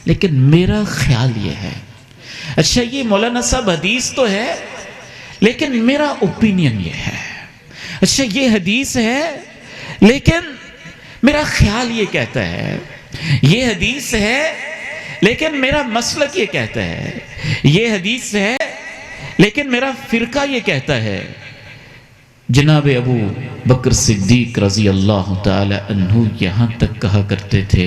لیکن میرا خیال یہ ہے۔ اچھا یہ مولانا صاحب حدیث تو ہے لیکن میرا اوپینین یہ ہے۔ اچھا یہ حدیث ہے لیکن میرا خیال یہ کہتا ہے، یہ حدیث ہے لیکن میرا مسلک یہ کہتا ہے، یہ حدیث ہے لیکن میرا فرقہ یہ کہتا ہے۔ جناب ابو بکر صدیق رضی اللہ تعالی عنہ یہاں تک کہا کرتے تھے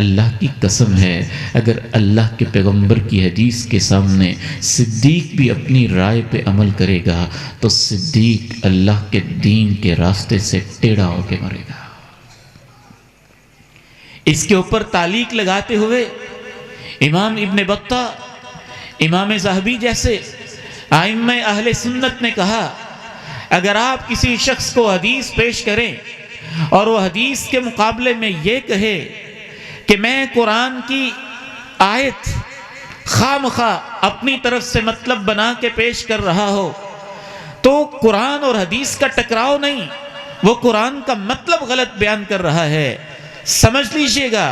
اللہ کی قسم ہے اگر اللہ کے پیغمبر کی حدیث کے سامنے صدیق بھی اپنی رائے پہ عمل کرے گا تو صدیق اللہ کے دین کے راستے سے ٹیڑھا ہو کے مرے گا۔ اس کے اوپر تعلیق لگاتے ہوئے امام ابن بطہ، امام ذہبی جیسے ائمہ اہل سنت نے کہا اگر آپ کسی شخص کو حدیث پیش کریں اور وہ حدیث کے مقابلے میں یہ کہے کہ میں قرآن کی آیت خواہ مخواہ اپنی طرف سے مطلب بنا کے پیش کر رہا ہو تو قرآن اور حدیث کا ٹکراؤ نہیں، وہ قرآن کا مطلب غلط بیان کر رہا ہے۔ سمجھ لیجئے گا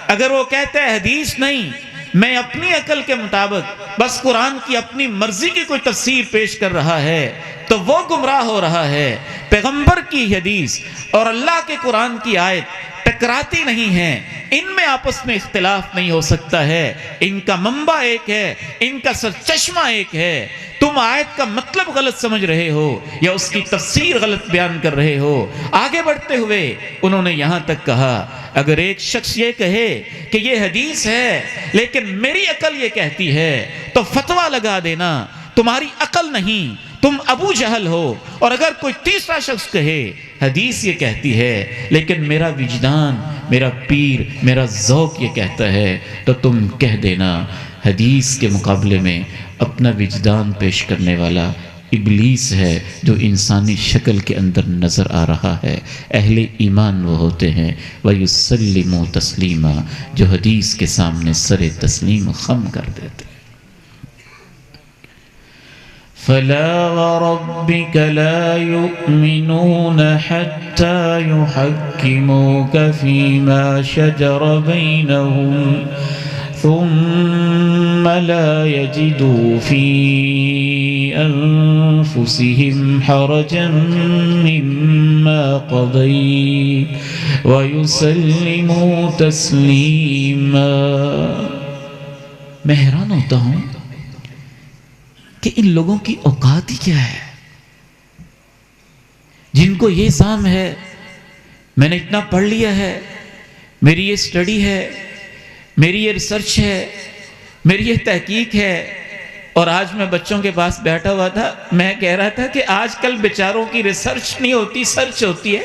اگر وہ کہتا ہے حدیث نہیں، میں اپنی عقل کے مطابق بس قرآن کی اپنی مرضی کی کوئی تفسیر پیش کر رہا ہے تو وہ گمراہ ہو رہا ہے۔ پیغمبر کی حدیث اور اللہ کے قرآن کی آیت ٹکراتی نہیں ہیں، ان میں آپس میں اختلاف نہیں ہو سکتا ہے، ان کا منبع ایک ہے، ان کا سرچشمہ ایک ہے۔ تم آیت کا مطلب غلط سمجھ رہے ہو یا اس کی تفسیر غلط بیان کر رہے ہو۔ آگے بڑھتے ہوئے انہوں نے یہاں تک کہا اگر ایک شخص یہ کہے کہ یہ حدیث ہے لیکن میری عقل یہ کہتی ہے تو فتویٰ لگا دینا تمہاری عقل نہیں، تم ابو جہل ہو۔ اور اگر کوئی تیسرا شخص کہے حدیث یہ کہتی ہے لیکن میرا وجدان، میرا پیر، میرا ذوق یہ کہتا ہے، تو تم کہہ دینا حدیث کے مقابلے میں اپنا وجدان پیش کرنے والا ابلیس ہے جو انسانی شکل کے اندر نظر آ رہا ہے۔ اہل ایمان وہ ہوتے ہیں وَيُسَلِّمُوا تَسْلِيمًا، جو حدیث کے سامنے سر تسلیم خم کر دیتے ہیں۔ فَلَا وَرَبِّكَ لَا يُؤْمِنُونَ حَتَّى يُحَكِّمُوكَ فِي مَا شَجَرَ بَيْنَهُمْ ثُمَّ لَا يَجِدُوا فِي أَنفُسِهِمْ حَرَجًا مِّمَّا قَضَيْتَ وَيُسَلِّمُوا تَسْلِيمًا۔ میں حیران ہوتا ہوں کہ ان لوگوں کی اوقات ہی کیا ہے، جن کو یہ سام ہے میں نے اتنا پڑھ لیا ہے، میری یہ سٹڈی ہے، میری یہ ریسرچ ہے، میری یہ تحقیق ہے۔ اور آج میں بچوں کے پاس بیٹھا ہوا تھا، میں کہہ رہا تھا کہ آج کل بیچاروں کی ریسرچ نہیں ہوتی، سرچ ہوتی ہے۔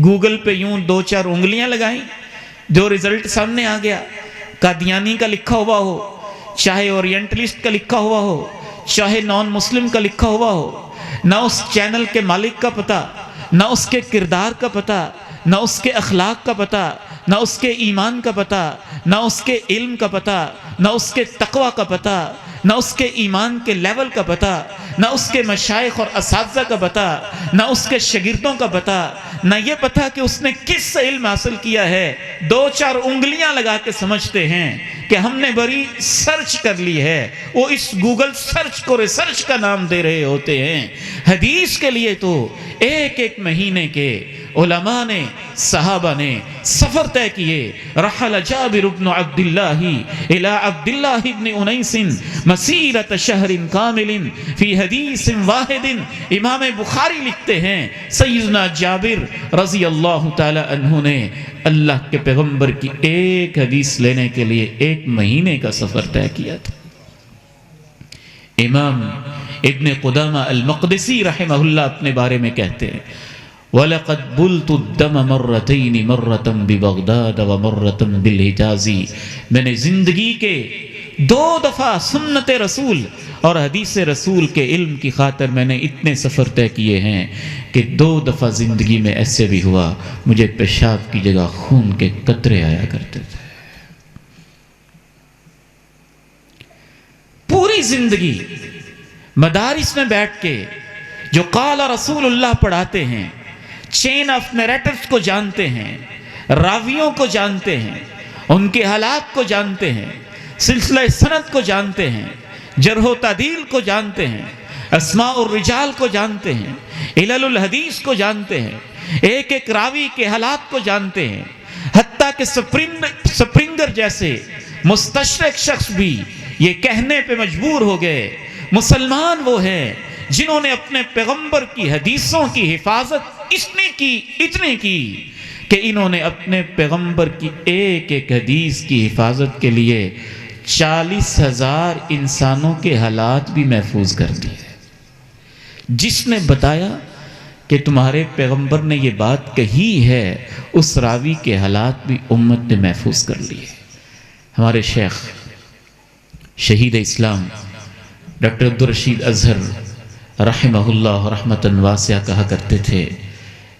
گوگل پہ یوں 2-4 انگلیاں لگائیں، جو رزلٹ سامنے آ گیا، قادیانی کا لکھا ہوا ہو، چاہے اورینٹلسٹ کا لکھا ہوا ہو، چاہے نان مسلم کا لکھا ہوا ہو، نہ اس چینل کے مالک کا پتہ، نہ اس کے کردار کا پتہ، نہ اس کے اخلاق کا پتہ، نہ اس کے ایمان کا پتہ، نہ اس کے علم کا پتہ، نہ اس کے تقوی کا پتہ، نہ اس کے ایمان کے لیول کا پتہ، نہ اس کے مشائخ اور اساتذہ کا پتہ، نہ اس کے شاگردوں کا پتہ، نہ یہ پتہ کہ اس نے کس سے علم حاصل کیا ہے۔ 2-4 انگلیاں لگا کے سمجھتے ہیں کہ ہم نے بڑی سرچ کر لی ہے، وہ اس گوگل سرچ کو ریسرچ کا نام دے رہے ہوتے ہیں۔ حدیث کے لیے تو ایک مہینے کے علماء نے، صحابہ نے سفر طے کیے۔ رحل جابر بن عبداللہ الى عبداللہ بن انیس مسیرۃ شہر کامل فی حدیث واحد۔ امام بخاری لکھتے ہیں سیدنا جابر رضی اللہ تعالی عنہ نے اللہ کے پیغمبر کی ایک حدیث لینے کے لیے 1 مہینے کا سفر طے کیا تھا۔ امام ابن قدامہ المقدسی رحمہ اللہ اپنے بارے میں کہتے ہیں وَلَقَدْ بُلْتُ الدَّمَ مَرَّتَيْنِ مَرَّةً بِبَغْدَادَ وَمَرَّةً بِالْحِجَازِ۔ میں نے زندگی کے 2 دفعہ سنت رسول اور حدیث رسول کے علم کی خاطر میں نے اتنے سفر طے کیے ہیں کہ 2 دفعہ زندگی میں ایسے بھی ہوا مجھے پیشاب کی جگہ خون کے قطرے آیا کرتے تھے۔ پوری زندگی مدارس میں بیٹھ کے جو قال رسول اللہ پڑھاتے ہیں، چین آف نیریٹرز کو جانتے ہیں، راویوں کو جانتے ہیں، ان کے حالات کو جانتے ہیں، سلسلہ سند کو جانتے ہیں، جرح و تعدیل کو جانتے ہیں، اسماء الرجال کو جانتے ہیں، علل الحدیث کو جانتے ہیں، ایک راوی کے حالات کو جانتے ہیں، حتیٰ کہ سپرنگر جیسے مستشرق شخص بھی یہ کہنے پہ مجبور ہو گئے مسلمان وہ ہیں جنہوں نے اپنے پیغمبر کی حدیثوں کی حفاظت اتنی کی کہ انہوں نے اپنے پیغمبر کی ایک حدیث کی حفاظت کے لیے 40,000 انسانوں کے حالات بھی محفوظ کر دیے۔ جس نے بتایا کہ تمہارے پیغمبر نے یہ بات کہی ہے اس راوی کے حالات بھی امت نے محفوظ کر لیے۔ ہمارے شیخ شہید اسلام ڈاکٹر عبدالرشید اظہر رحمہ اللہ رحمتاً واسعہ کہا کرتے تھے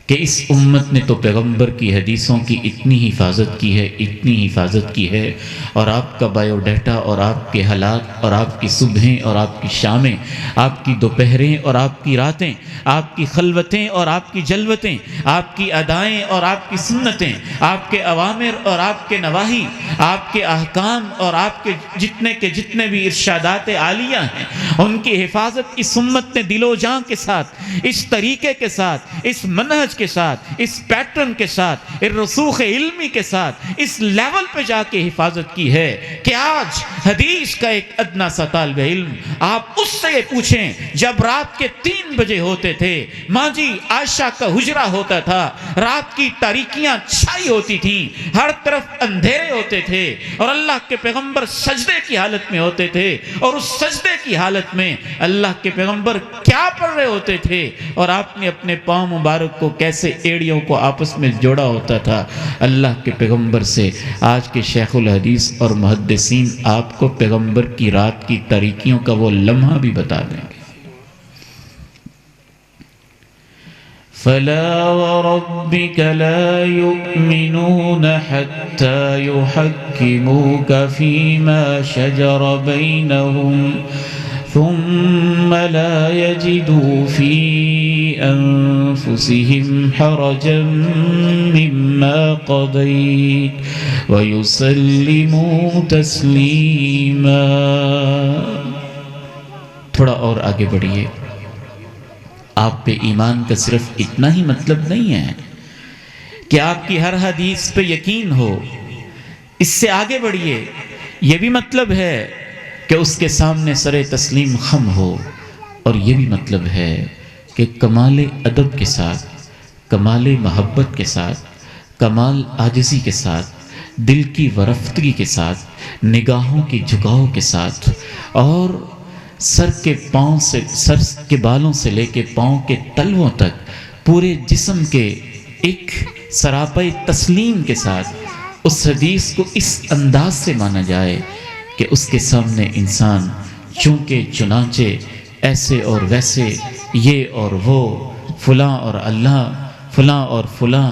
کہ اس امت نے تو پیغمبر کی حدیثوں کی اتنی حفاظت کی ہے اور آپ کا بایو ڈیٹا اور آپ کے حالات اور آپ کی صبحیں اور آپ کی شامیں، آپ کی دوپہریں اور آپ کی راتیں، آپ کی خلوتیں اور آپ کی جلوتیں، آپ کی ادائیں اور آپ کی سنتیں، آپ کے اوامر اور آپ کے نواہی، آپ کے احکام اور آپ کے جتنے بھی ارشادات عالیہ ہیں، ان کی حفاظت اس امت نے دل و جان کے ساتھ، اس طریقے کے ساتھ، اس منہج کے ساتھ، اس پیٹرن کے ساتھ، رسوخ علمی کے ساتھ اس لیول پہ جا کے حفاظت کی ہے کہ آج حدیث کا ایک ادنا سا طالب علم آپ اس سے پوچھیں جب رات کے 3 بجے ہوتے تھے، ماں جی عائشہ کا حجرہ ہوتا تھا، رات کی تاریکیاں چھائی ہوتی تھیں، ہر طرف اندھیرے ہوتے تھے اور اللہ کے پیغمبر سجدے کی حالت میں ہوتے تھے، اور اس سجدے کی حالت میں اللہ کے پیغمبر کیا پڑھ رہے ہوتے تھے اور آپ نے اپنے پاؤں مبارک کو کیسے ایڑیوں کو آپس میں جوڑا ہوتا تھا۔ اللہ کے پیغمبر سے آج کے شیخ الحدیث اور محدثین آپ کو پیغمبر کی رات کی تاریکیوں کا وہ لمحہ بھی بتا دیں گے۔ فَلَا وَرَبِّكَ لَا يُؤْمِنُونَ حَتَّى يُحَكِّمُوكَ فِي مَا شَجَرَ بَيْنَهُمْ ثُمَّ لَا يَجِدُوا فِي أَنفُسِهِمْ حَرَجًا مِّمَّا قَضَيْتَ وَيُسَلِّمُوا تَسْلِيمًا۔ تھوڑا اور آگے بڑھیے۔ آپ پہ ایمان کا صرف اتنا ہی مطلب نہیں ہے کہ آپ کی ہر حدیث پہ یقین ہو، اس سے آگے بڑھیے، یہ بھی مطلب ہے کہ اس کے سامنے سر تسلیم خم ہو، اور یہ بھی مطلب ہے کہ کمال ادب کے ساتھ، کمال محبت کے ساتھ، کمال عاجزی کے ساتھ، دل کی ورفتگی کے ساتھ، نگاہوں کی جھکاؤ کے ساتھ، اور سر کے بالوں سے لے کے پاؤں کے تلووں تک پورے جسم کے ایک سراپے تسلیم کے ساتھ اس حدیث کو اس انداز سے مانا جائے کہ اس کے سامنے انسان چونکہ چنانچہ ایسے اور ویسے، یہ اور وہ، فلاں اور اللہ، فلاں اور فلاں،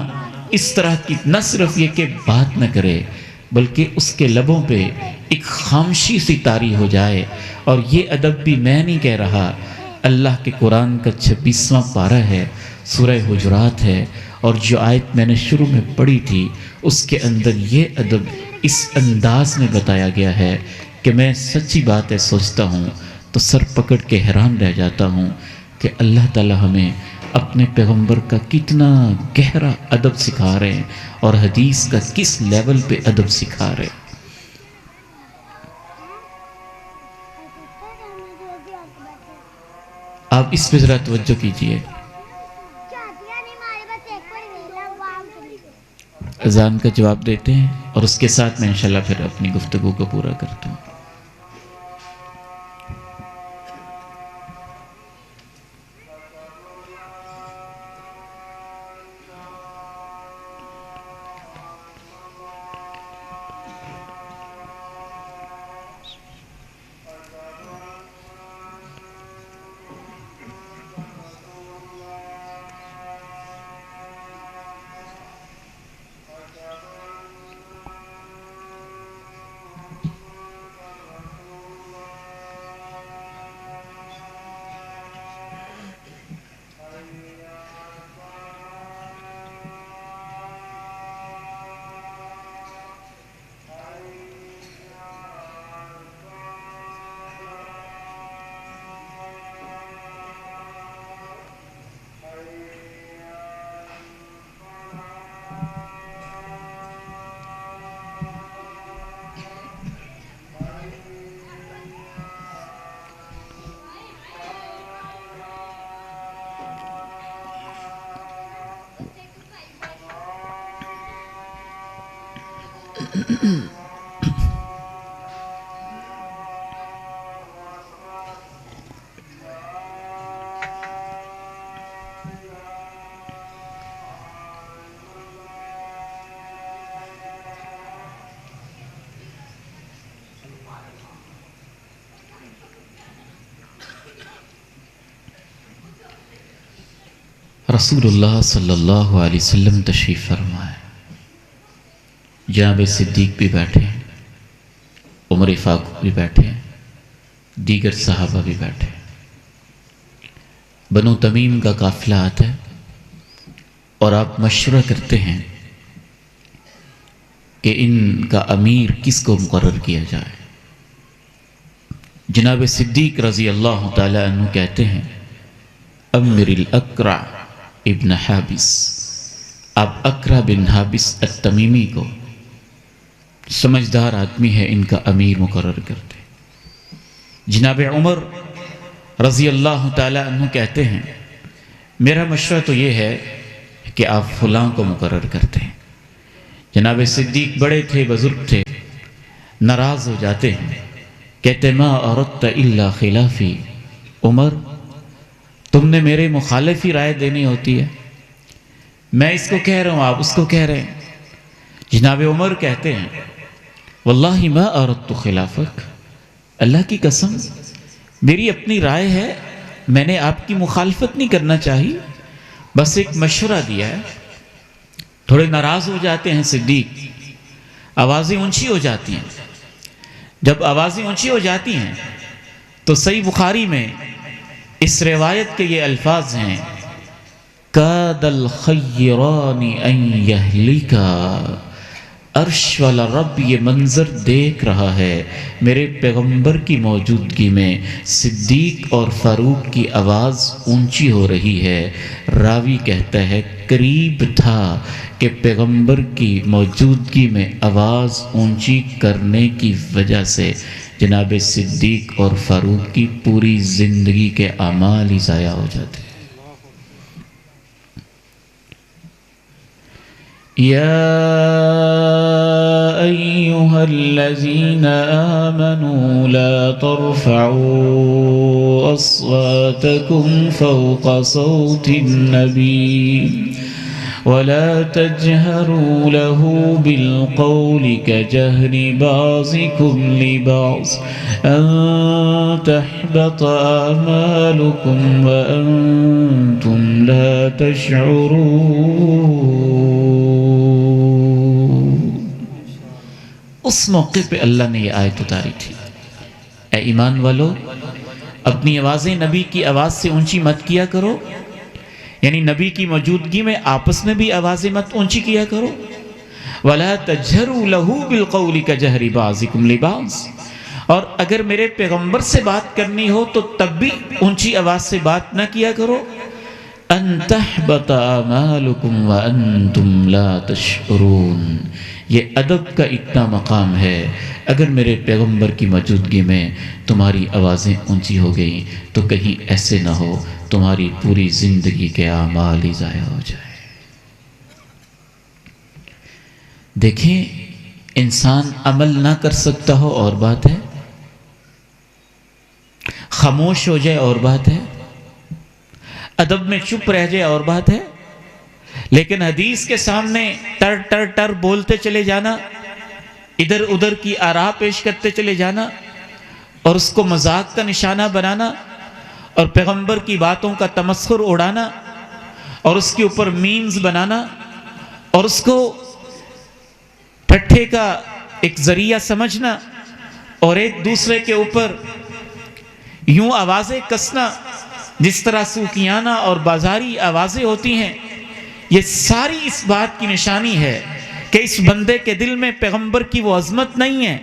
اس طرح کی نہ صرف یہ کہ بات نہ کرے بلکہ اس کے لبوں پہ ایک خاموشی سی طاری ہو جائے۔ اور یہ ادب بھی میں نہیں کہہ رہا، اللہ کے قرآن کا 26واں پارہ ہے، سورہ حجرات ہے، اور جو آیت میں نے شروع میں پڑھی تھی اس کے اندر یہ ادب اس انداز میں بتایا گیا ہے کہ میں سچی بات ہے سوچتا ہوں تو سر پکڑ کے حیران رہ جاتا ہوں کہ اللہ تعالی ہمیں اپنے پیغمبر کا کتنا گہرا ادب سکھا رہے ہیں اور حدیث کا کس لیول پہ ادب سکھا رہے ہیں۔ آپ اس پہ ذرا توجہ کیجئے۔ اذان کا جواب دیتے ہیں اور اس کے ساتھ میں انشاءاللہ پھر اپنی گفتگو کو پورا کرتا ہوں۔ رسول اللہ صلی اللہ علیہ وسلم تشریف فرمائے، جناب صدیق بھی بیٹھے ہیں، عمر فاروق بھی بیٹھے ہیں، دیگر صحابہ بھی بیٹھے ہیں۔ بنو تمیم کا قافلہ آتا ہے اور آپ مشورہ کرتے ہیں کہ ان کا امیر کس کو مقرر کیا جائے۔ جناب صدیق رضی اللہ تعالی عنہ کہتے ہیں امر الاقرع ابن حابس، آپ اقرا بن حابس التمیمی کو سمجھدار آدمی ہے ان کا امیر مقرر کرتے. جناب عمر رضی اللہ تعالی عنہ کہتے ہیں میرا مشورہ تو یہ ہے کہ آپ فلاں کو مقرر کرتے ہیں. جناب صدیق بڑے تھے، بزرگ تھے، ناراض ہو جاتے ہیں، کہتے ما اردت الا خلافی. عمر تم نے میرے مخالف ہی رائے دینی ہوتی ہے، میں اس کو کہہ رہا ہوں آپ اس کو کہہ رہے ہیں. جناب عمر کہتے ہیں واللہ ما اردت خلافک، اللہ کی قسم میری اپنی رائے ہے، میں نے آپ کی مخالفت نہیں کرنا چاہی، بس ایک مشورہ دیا ہے. تھوڑے ناراض ہو جاتے ہیں صدیق، آوازیں اونچی ہو جاتی ہیں. جب آوازیں اونچی ہو جاتی ہیں تو صحیح بخاری میں اس روایت کے یہ الفاظ ہیں کاد الخیران ان یہلکا. عرش والا رب یہ منظر دیکھ رہا ہے میرے پیغمبر کی موجودگی میں صدیق اور فاروق کی آواز اونچی ہو رہی ہے. راوی کہتا ہے قریب تھا کہ پیغمبر کی موجودگی میں آواز اونچی کرنے کی وجہ سے جناب صدیق اور فاروق کی پوری زندگی کے اعمال ہی ضائع ہو جاتے ہیں. یا ایہا الذین آمنوا لا ترفعوا اصواتکم فوق صوت النبی ولا تجهروا له بالقول كجهر بعضكم لبعض أن تحبط أعمالكم وأنتم لا تشعرون. اس موقع پہ اللہ نے یہ آیت اتاری تھی اے ایمان والو اپنی آوازیں نبی کی آواز سے اونچی مت کیا کرو، یعنی نبی کی موجودگی میں آپس میں بھی آوازیں مت اونچی کیا کرو. وَلَا تَجْهَرُوا لَهُ بِالْقَوْلِ كَجَهْرِ بَعْضِكُمْ لِبَعْضٍ، اور اگر میرے پیغمبر سے بات کرنی ہو تو تب بھی اونچی آواز سے بات نہ کیا کرو. أَن تَحْبَطَ أَعْمَالُكُمْ وَأَنْتُمْ لَا تَشْعُرُونَ. یہ ادب کا اتنا مقام ہے، اگر میرے پیغمبر کی موجودگی میں تمہاری آوازیں اونچی ہو گئیں تو کہیں ایسے نہ ہو تمہاری پوری زندگی کے اعمال ہی ضائع ہو جائے. دیکھیں انسان عمل نہ کر سکتا ہو اور بات ہے، خاموش ہو جائے اور بات ہے، ادب میں چپ رہ جائے اور بات ہے، لیکن حدیث کے سامنے ٹر ٹر ٹر بولتے چلے جانا، ادھر ادھر کی آراء پیش کرتے چلے جانا اور اس کو مذاق کا نشانہ بنانا اور پیغمبر کی باتوں کا تمسخر اڑانا اور اس کے اوپر میمز بنانا اور اس کو ٹھٹھے کا ایک ذریعہ سمجھنا اور ایک دوسرے کے اوپر یوں آوازیں کسنا جس طرح سوکیانہ اور بازاری آوازیں ہوتی ہیں، یہ ساری اس بات کی نشانی ہے کہ اس بندے کے دل میں پیغمبر کی وہ عظمت نہیں ہے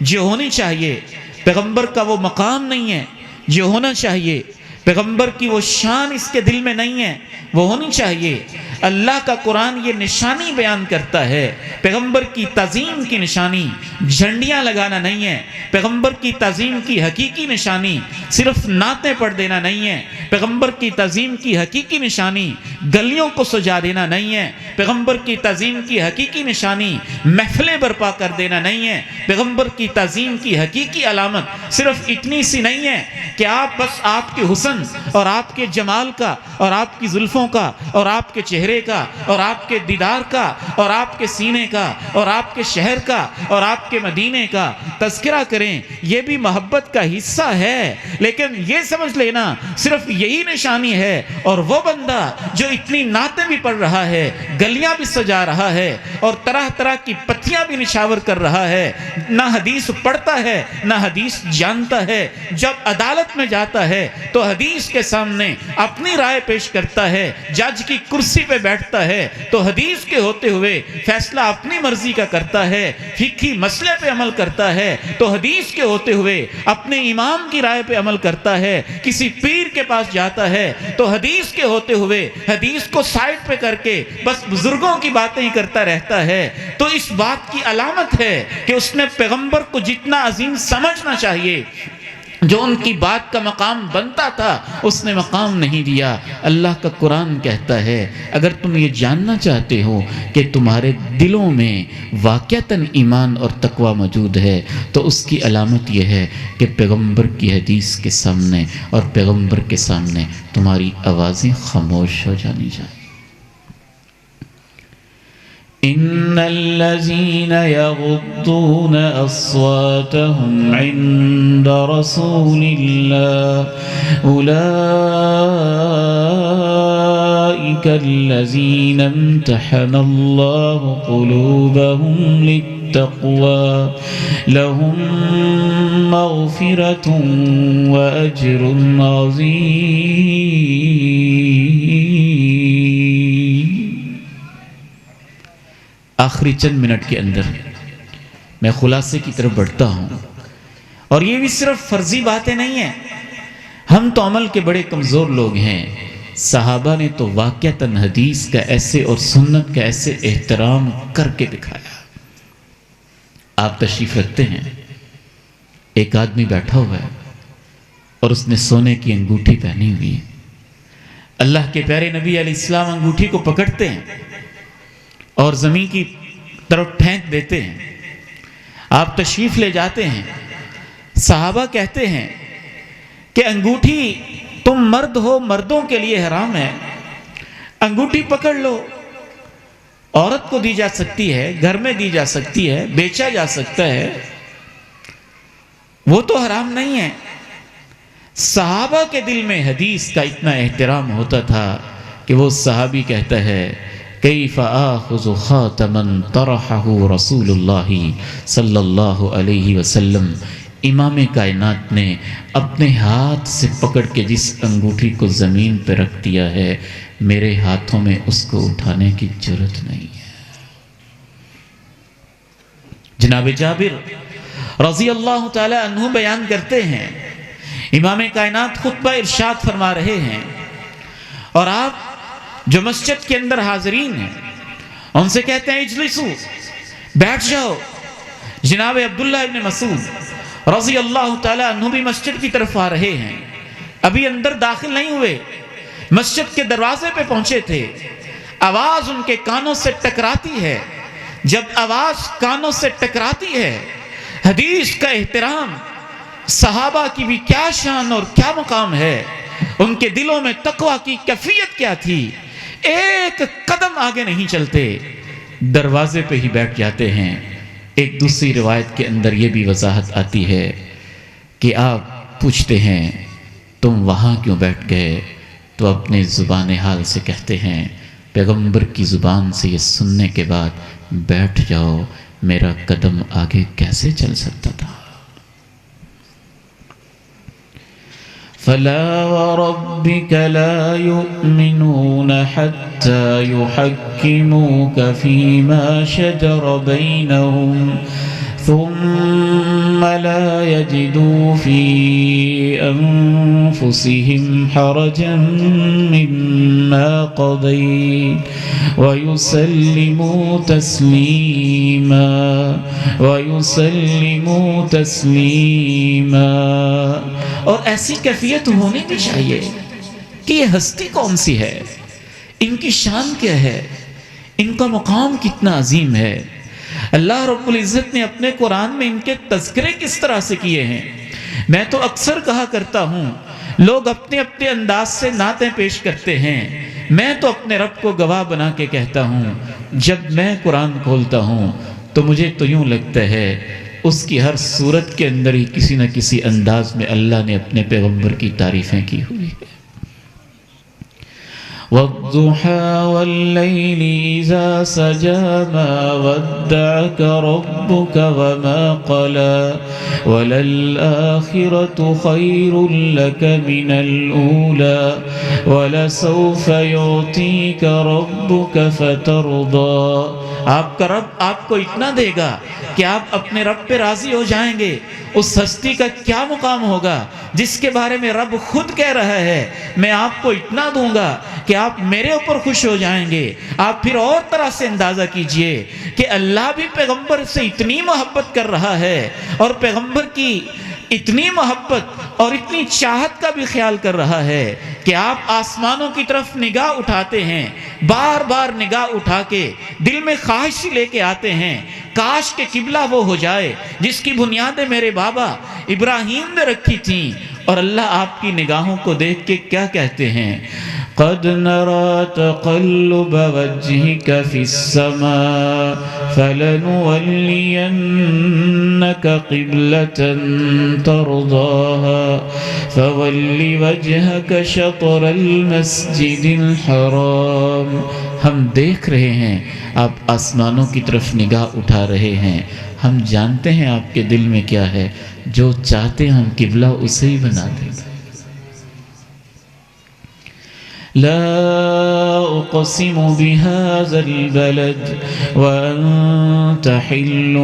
جو ہونی چاہیے، پیغمبر کا وہ مقام نہیں ہے جو ہونا چاہیے، پیغمبر کی وہ شان اس کے دل میں نہیں ہے وہ ہونی چاہیے. اللہ کا قرآن یہ نشانی بیان کرتا ہے، پیغمبر کی تعظیم کی نشانی جھنڈیاں لگانا نہیں ہے، پیغمبر کی تعظیم کی حقیقی نشانی صرف نعتیں پڑھ دینا نہیں ہے، پیغمبر کی تعظیم کی حقیقی نشانی گلیوں کو سجا دینا نہیں ہے، پیغمبر کی تعظیم کی حقیقی نشانی محفلیں برپا کر دینا نہیں ہے. پیغمبر کی تعظیم کی حقیقی علامت صرف اتنی سی نہیں ہے کہ آپ بس آپ کے حسن اور آپ کے جمال کا اور آپ کی زلفوں کا اور آپ کے چہرے کا اور آپ کے دیدار کا اور آپ کے سینے کا اور آپ کے شہر کا اور آپ کے مدینے کا تذکرہ کریں، یہ بھی محبت کا حصہ ہے، لیکن یہ سمجھ لینا صرف یہی نشانی ہے اور وہ بندہ جو اتنی نعتیں بھی پڑھ رہا ہے، گلیاں بھی سجا رہا ہے اور طرح طرح کی پتیاں بھی نشاور کر رہا ہے، نہ حدیث پڑھتا ہے نہ حدیث جانتا ہے، جب عدالت میں جاتا ہے تو حدیث کے سامنے اپنی رائے پیش کرتا ہے، جج کی کرسی پہ بیٹھتا ہے تو حدیث کے ہوتے ہوئے فیصلہ اپنی مرضی کا کرتا ہے، فقہی مسئلے پہ عمل کرتا ہے تو حدیث کے ہوتے ہوئے اپنے امام کی رائے پہ عمل کرتا ہے، کسی پیر کے پاس جاتا ہے تو حدیث کے ہوتے ہوئے حدیث کو سائڈ پہ کر کے بس بزرگوں کی باتیں ہی کرتا رہتا ہے، تو اس بات کی علامت ہے کہ اس نے پیغمبر کو جتنا عظیم سمجھنا چاہیے، جو ان کی بات کا مقام بنتا تھا، اس نے مقام نہیں دیا۔ اللہ کا قرآن کہتا ہے اگر تم یہ جاننا چاہتے ہو کہ تمہارے دلوں میں واقعتاً ایمان اور تقوی موجود ہے تو اس کی علامت یہ ہے کہ پیغمبر کی حدیث کے سامنے اور پیغمبر کے سامنے تمہاری آوازیں خاموش ہو جانی چاہیے۔ إن الذين يغضون أصواتهم عند رسول الله أولئك الذين امتحن الله قلوبهم للتقوى لهم مغفرة وأجر عظيم۔ آخری چند منٹ کے اندر میں خلاصے کی طرف بڑھتا ہوں، اور یہ بھی صرف فرضی باتیں نہیں ہیں، ہم تو عمل کے بڑے کمزور لوگ ہیں۔ صحابہ نے تو واقعتاً حدیث کا ایسے اور سنت کا ایسے احترام کر کے دکھایا۔ آپ تشریف رکھتے ہیں، ایک آدمی بیٹھا ہوا ہے اور اس نے سونے کی انگوٹھی پہنی ہوئی ہے۔ اللہ کے پیارے نبی علیہ السلام انگوٹھی کو پکڑتے ہیں اور زمین کی طرف پھینک دیتے ہیں۔ آپ تشریف لے جاتے ہیں، صحابہ کہتے ہیں کہ انگوٹھی تم مرد ہو، مردوں کے لیے حرام ہے، انگوٹھی پکڑ لو، عورت کو دی جا سکتی ہے، گھر میں دی جا سکتی ہے، بیچا جا سکتا ہے، وہ تو حرام نہیں ہے۔ صحابہ کے دل میں حدیث کا اتنا احترام ہوتا تھا کہ وہ صحابی کہتا ہے کیف آخذ خاتما طرحہ رسول اللہ صلی اللہ علیہ وسلم، امام کائنات نے اپنے ہاتھ سے پکڑ کے جس انگوٹھی کو زمین پہ رکھ دیا ہے، میرے ہاتھوں میں اس کو اٹھانے کی جرت نہیں ہے۔ جناب جابر رضی اللہ تعالی عنہ بیان کرتے ہیں، امام کائنات خطبہ ارشاد فرما رہے ہیں، اور آپ جو مسجد کے اندر حاضرین ہیں ان سے کہتے ہیں اجلسو، بیٹھ جاؤ۔ جناب عبداللہ ابن مسعود رضی اللہ تعالی عنہ بھی مسجد کی طرف آ رہے ہیں، ابھی اندر داخل نہیں ہوئے، مسجد کے دروازے پہ پہنچے تھے، آواز ان کے کانوں سے ٹکراتی ہے۔ جب آواز کانوں سے ٹکراتی ہے، حدیث کا احترام، صحابہ کی بھی کیا شان اور کیا مقام ہے، ان کے دلوں میں تقوی کی کیفیت کیا تھی، ایک قدم آگے نہیں چلتے، دروازے پہ ہی بیٹھ جاتے ہیں۔ ایک دوسری روایت کے اندر یہ بھی وضاحت آتی ہے کہ آپ پوچھتے ہیں تم وہاں کیوں بیٹھ گئے، تو اپنے زبان حال سے کہتے ہیں پیغمبر کی زبان سے یہ سننے کے بعد بیٹھ جاؤ، میرا قدم آگے کیسے چل سکتا تھا۔ فلا وربك لا يؤمنون حتى يحكموك فيما شجر بينهم ثم لا يجدوا في أنفسهم حرجا مما قضيت ويسلموا تسليما۔ اور ایسی کیفیت ہونی بھی چاہیے کہ یہ ہستی کون سی ہے، ان کی شان کیا ہے، ان کا مقام کتنا عظیم ہے۔ اللہ رب العزت نے اپنے قرآن میں ان کے تذکرے کس طرح سے کیے ہیں۔ میں تو اکثر کہا کرتا ہوں، لوگ اپنے اپنے انداز سے نعتیں پیش کرتے ہیں، میں تو اپنے رب کو گواہ بنا کے کہتا ہوں، جب میں قرآن کھولتا ہوں تو مجھے تو یوں لگتا ہے اس کی ہر صورت کے اندر ہی کسی نہ کسی انداز میں اللہ نے اپنے پیغمبر کی تعریفیں کی ہوئی ہے۔ وَالضُّحَى وَاللَّيْلِ إِذَا سَجَىٰ مَا وَدَّعَكَ رَبُّكَ وَمَا قَلَىٰ وَلَلْآخِرَةُ خَيْرٌ لَكَ مِنَ الْأُولَىٰ وَلَسَوْفَ يُعْطِيكَ رَبُّكَ فَتَرْضَىٰ آپ کا رب آپ کو اتنا دے گا کہ آپ اپنے رب پہ راضی ہو جائیں گے۔ اس ہستی کا کیا مقام ہوگا جس کے بارے میں رب خود کہہ رہا ہے میں آپ کو اتنا دوں گا کہ آپ میرے اوپر خوش ہو جائیں گے۔ آپ پھر اور طرح سے اندازہ کیجئے کہ اللہ بھی پیغمبر سے اتنی محبت کر رہا ہے اور پیغمبر کی اتنی محبت اور اتنی چاہت کا بھی خیال کر رہا ہے کہ آپ آسمانوں کی طرف نگاہ اٹھاتے ہیں، بار بار نگاہ اٹھا کے دل میں خواہش لے کے آتے ہیں کاش کہ قبلہ وہ ہو جائے جس کی بنیادیں میرے بابا ابراہیم نے رکھی تھیں۔ اور اللہ آپ کی نگاہوں کو دیکھ کے کیا کہتے ہیں؟ قد نرى تقلب وجهك في السماء فلنولينك قبلة ترضاها فول وجهك شطر المسجد الحرام۔ ہم دیکھ رہے ہیں آپ آسمانوں کی طرف نگاہ اٹھا رہے ہیں، ہم جانتے ہیں آپ کے دل میں کیا ہے، جو چاہتے ہیں ہم قبلہ اسے ہی بنا دیں۔ لا اقسم بهذا البلد وانت حل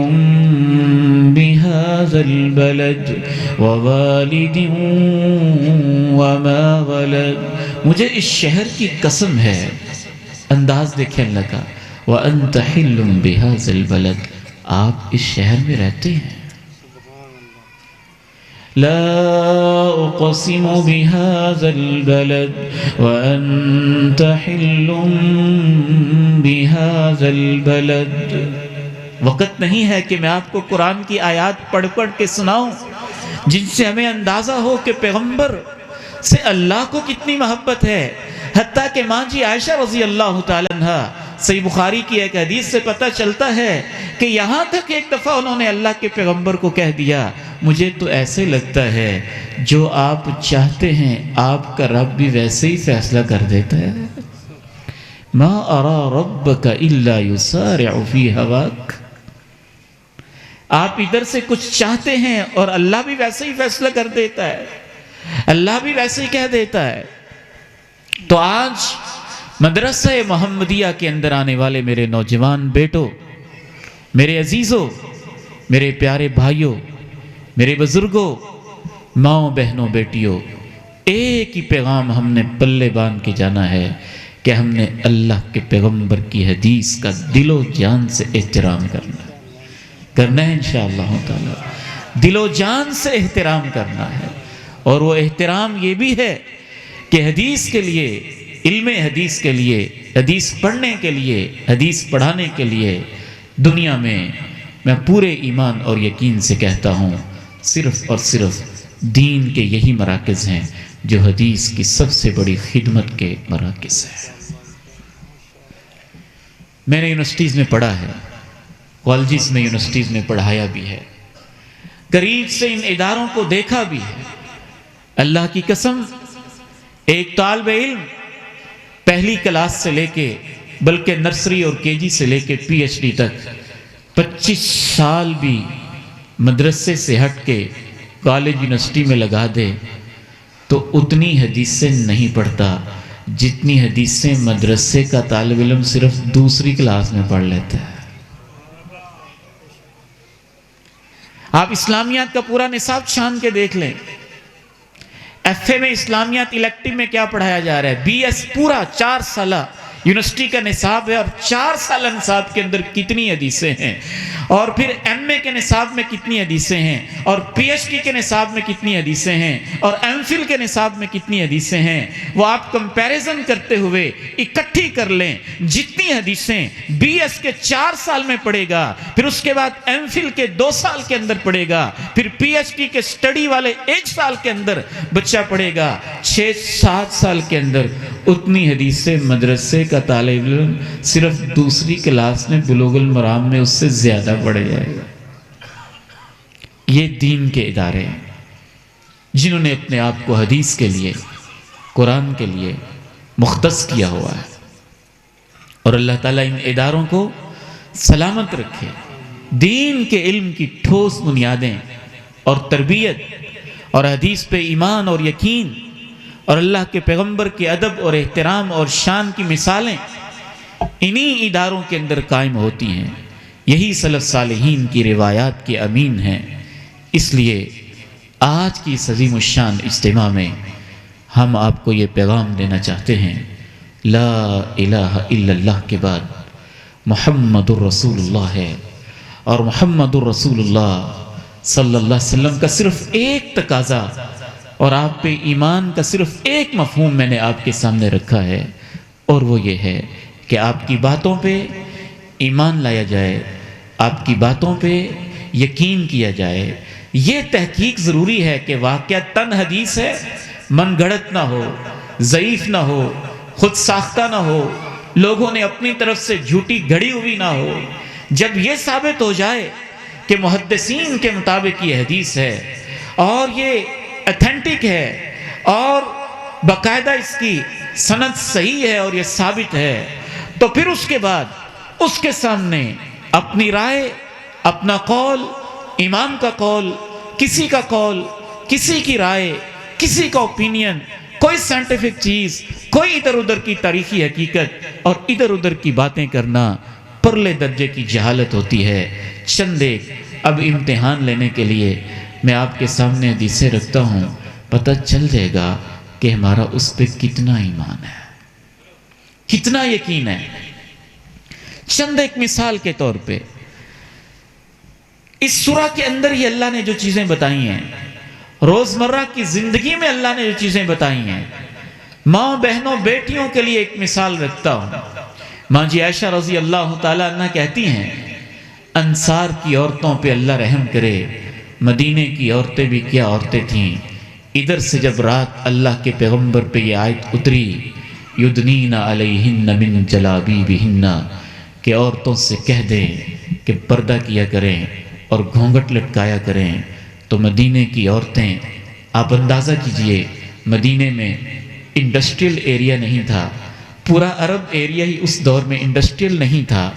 بهذا البلد ووالد وما ولد۔ مجھے اس شہر کی قسم ہے، انداز دیکھیں اللہ کا، وانت حل بهذا البلد، آپ اس شہر میں رہتے ہیں۔ لا اقسم بهذا البلد وانت حل بهذا البلد۔ وقت نہیں ہے کہ میں آپ کو قرآن کی آیات پڑھ پڑھ کے سناؤں جن سے ہمیں اندازہ ہو کہ پیغمبر سے اللہ کو کتنی محبت ہے۔ حتیٰ کہ ماں جی عائشہ رضی اللہ تعالیٰ عنہ، صحیح بخاری کی ایک حدیث سے پتہ چلتا ہے کہ یہاں تک ایک دفعہ انہوں نے اللہ کے پیغمبر کو کہہ دیا مجھے تو ایسے لگتا ہے جو آپ چاہتے ہیں آپ کا رب بھی ویسے ہی فیصلہ کر دیتا ہے۔ ما ارى ربك الا يسارع في هواك۔ آپ ادھر سے کچھ چاہتے ہیں اور اللہ بھی ویسے ہی فیصلہ کر دیتا ہے، اللہ بھی ویسے ہی کہہ دیتا ہے۔ تو آج مدرسہ محمدیہ کے اندر آنے والے میرے نوجوان بیٹوں، میرے عزیزوں، میرے پیارے بھائیوں، میرے بزرگوں، ماؤں بہنوں بیٹیوں، ایک ہی پیغام ہم نے پلے باندھ کے جانا ہے کہ ہم نے اللہ کے پیغمبر کی حدیث کا دل و جان سے احترام کرنا ہے انشاءاللہ تعالی، دل و جان سے احترام کرنا ہے۔ اور وہ احترام یہ بھی ہے کہ حدیث کے لیے، علم حدیث کے لیے، حدیث پڑھنے کے لیے، حدیث پڑھانے کے لیے دنیا میں میں پورے ایمان اور یقین سے کہتا ہوں صرف اور صرف دین کے یہی مراکز ہیں جو حدیث کی سب سے بڑی خدمت کے مراکز ہیں۔ میں نے یونیورسٹیز میں پڑھا ہے، کالجز میں، یونیورسٹیز میں پڑھایا بھی ہے، قریب سے ان اداروں کو دیکھا بھی ہے۔ اللہ کی قسم، ایک طالب علم پہلی کلاس سے لے کے بلکہ نرسری اور کے جی سے لے کے پی ایچ ڈی تک 25 سال بھی مدرسے سے ہٹ کے کالج یونیورسٹی میں لگا دے تو اتنی حدیثیں نہیں پڑھتا جتنی حدیثیں مدرسے کا طالب علم صرف دوسری کلاس میں پڑھ لیتا ہے۔ آپ اسلامیات کا پورا نصاب چھان کے دیکھ لیں، ایف اے میں اسلامیات الیکٹیو میں کیا پڑھایا جا رہا ہے، بی ایس پورا 4 سالہ یونیورسٹی کا نصاب ہے، اور 4 سالہ نصاب کے اندر کتنی حدیثیں ہیں، اور پھر ایم اے کے نصاب میں کتنی حدیثیں ہیں، اور پی ایچ ڈی کے نصاب میں کتنی حدیثیں ہیں، اور ایم فل کے نصاب میں کتنی حدیثیں ہیں۔ وہ آپ کمپیریزن کرتے ہوئے اکٹھی کر لیں، جتنی حدیثیں بی ایس کے 4 سال میں پڑھے گا، پھر اس کے بعد ایم فل کے 2 سال کے اندر پڑھے گا، پھر پی ایچ ڈی کے سٹڈی والے 1 سال کے اندر بچہ پڑھے گا، 6-7 سال کے اندر اتنی حدیثیں مدرسے کا طالب علم صرف دوسری کلاس میں بلوغ المرام میں اس سے زیادہ پڑھ جائے گا۔ یہ دین کے ادارے ہیں جنہوں نے اپنے آپ کو حدیث کے لیے، قرآن کے لیے مختص کیا ہوا ہے، اور اللہ تعالیٰ ان اداروں کو سلامت رکھے، دین کے علم کی ٹھوس بنیادیں اور تربیت اور حدیث پہ ایمان اور یقین اور اللہ کے پیغمبر کے ادب اور احترام اور شان کی مثالیں انہی اداروں کے اندر قائم ہوتی ہیں، یہی سلف صالحین کی روایات کے امین ہیں۔ اس لیے آج کی اس عظیم الشان اجتماع میں ہم آپ کو یہ پیغام دینا چاہتے ہیں، لا الہ الا اللہ کے بعد محمد الرسول اللہ ہے، اور محمد الرسول اللہ صلی اللہ علیہ وسلم کا صرف ایک تقاضا اور آپ پہ ایمان کا صرف ایک مفہوم میں نے آپ کے سامنے رکھا ہے، اور وہ یہ ہے کہ آپ کی باتوں پہ ایمان لایا جائے، آپ کی باتوں پہ یقین کیا جائے۔ یہ تحقیق ضروری ہے کہ واقعتاً حدیث ہے، من گھڑت نہ ہو، ضعیف نہ ہو، خود ساختہ نہ ہو، لوگوں نے اپنی طرف سے جھوٹی گھڑی ہوئی نہ ہو۔ جب یہ ثابت ہو جائے کہ محدثین کے مطابق یہ حدیث ہے اور یہ اتھینٹک ہے اور باقاعدہ اس کی سند صحیح ہے اور یہ ثابت ہے، تو پھر اس کے بعد اس کے سامنے اپنی رائے، اپنا قول، امام کا قول، کسی کا قول، کسی کی رائے، کسی کا اوپینین، کوئی سائنٹیفک چیز، کوئی ادھر ادھر کی تاریخی حقیقت اور ادھر ادھر کی باتیں کرنا پرلے درجے کی جہالت ہوتی ہے۔ چند ایک اب امتحان لینے کے لیے میں آپ کے سامنے حدیثیں رکھتا ہوں، پتہ چل جائے گا کہ ہمارا اس پہ کتنا ایمان ہے، کتنا یقین ہے۔ چند ایک مثال کے طور پہ اس سورہ کے اندر ہی اللہ نے جو چیزیں بتائی ہیں، روزمرہ کی زندگی میں اللہ نے جو چیزیں بتائی ہیں، ماں بہنوں بیٹیوں کے لیے ایک مثال رکھتا ہوں۔ ماں جی عائشہ رضی اللہ تعالیٰ عنہ کہتی ہیں، انصار کی عورتوں پہ اللہ رحم کرے، مدینے کی عورتیں بھی کیا عورتیں تھیں۔ ادھر سے جب رات اللہ کے پیغمبر پہ یہ آیت اتری، یدنین علیہن من جلابیبہن، کہ عورتوں سے کہہ دیں کہ پردہ کیا کریں اور گھونگھٹ لٹکایا کریں، تو مدینے کی عورتیں، آپ اندازہ کیجئے مدینے میں انڈسٹریل ایریا نہیں تھا، پورا عرب ایریا ہی اس دور میں انڈسٹریل نہیں تھا،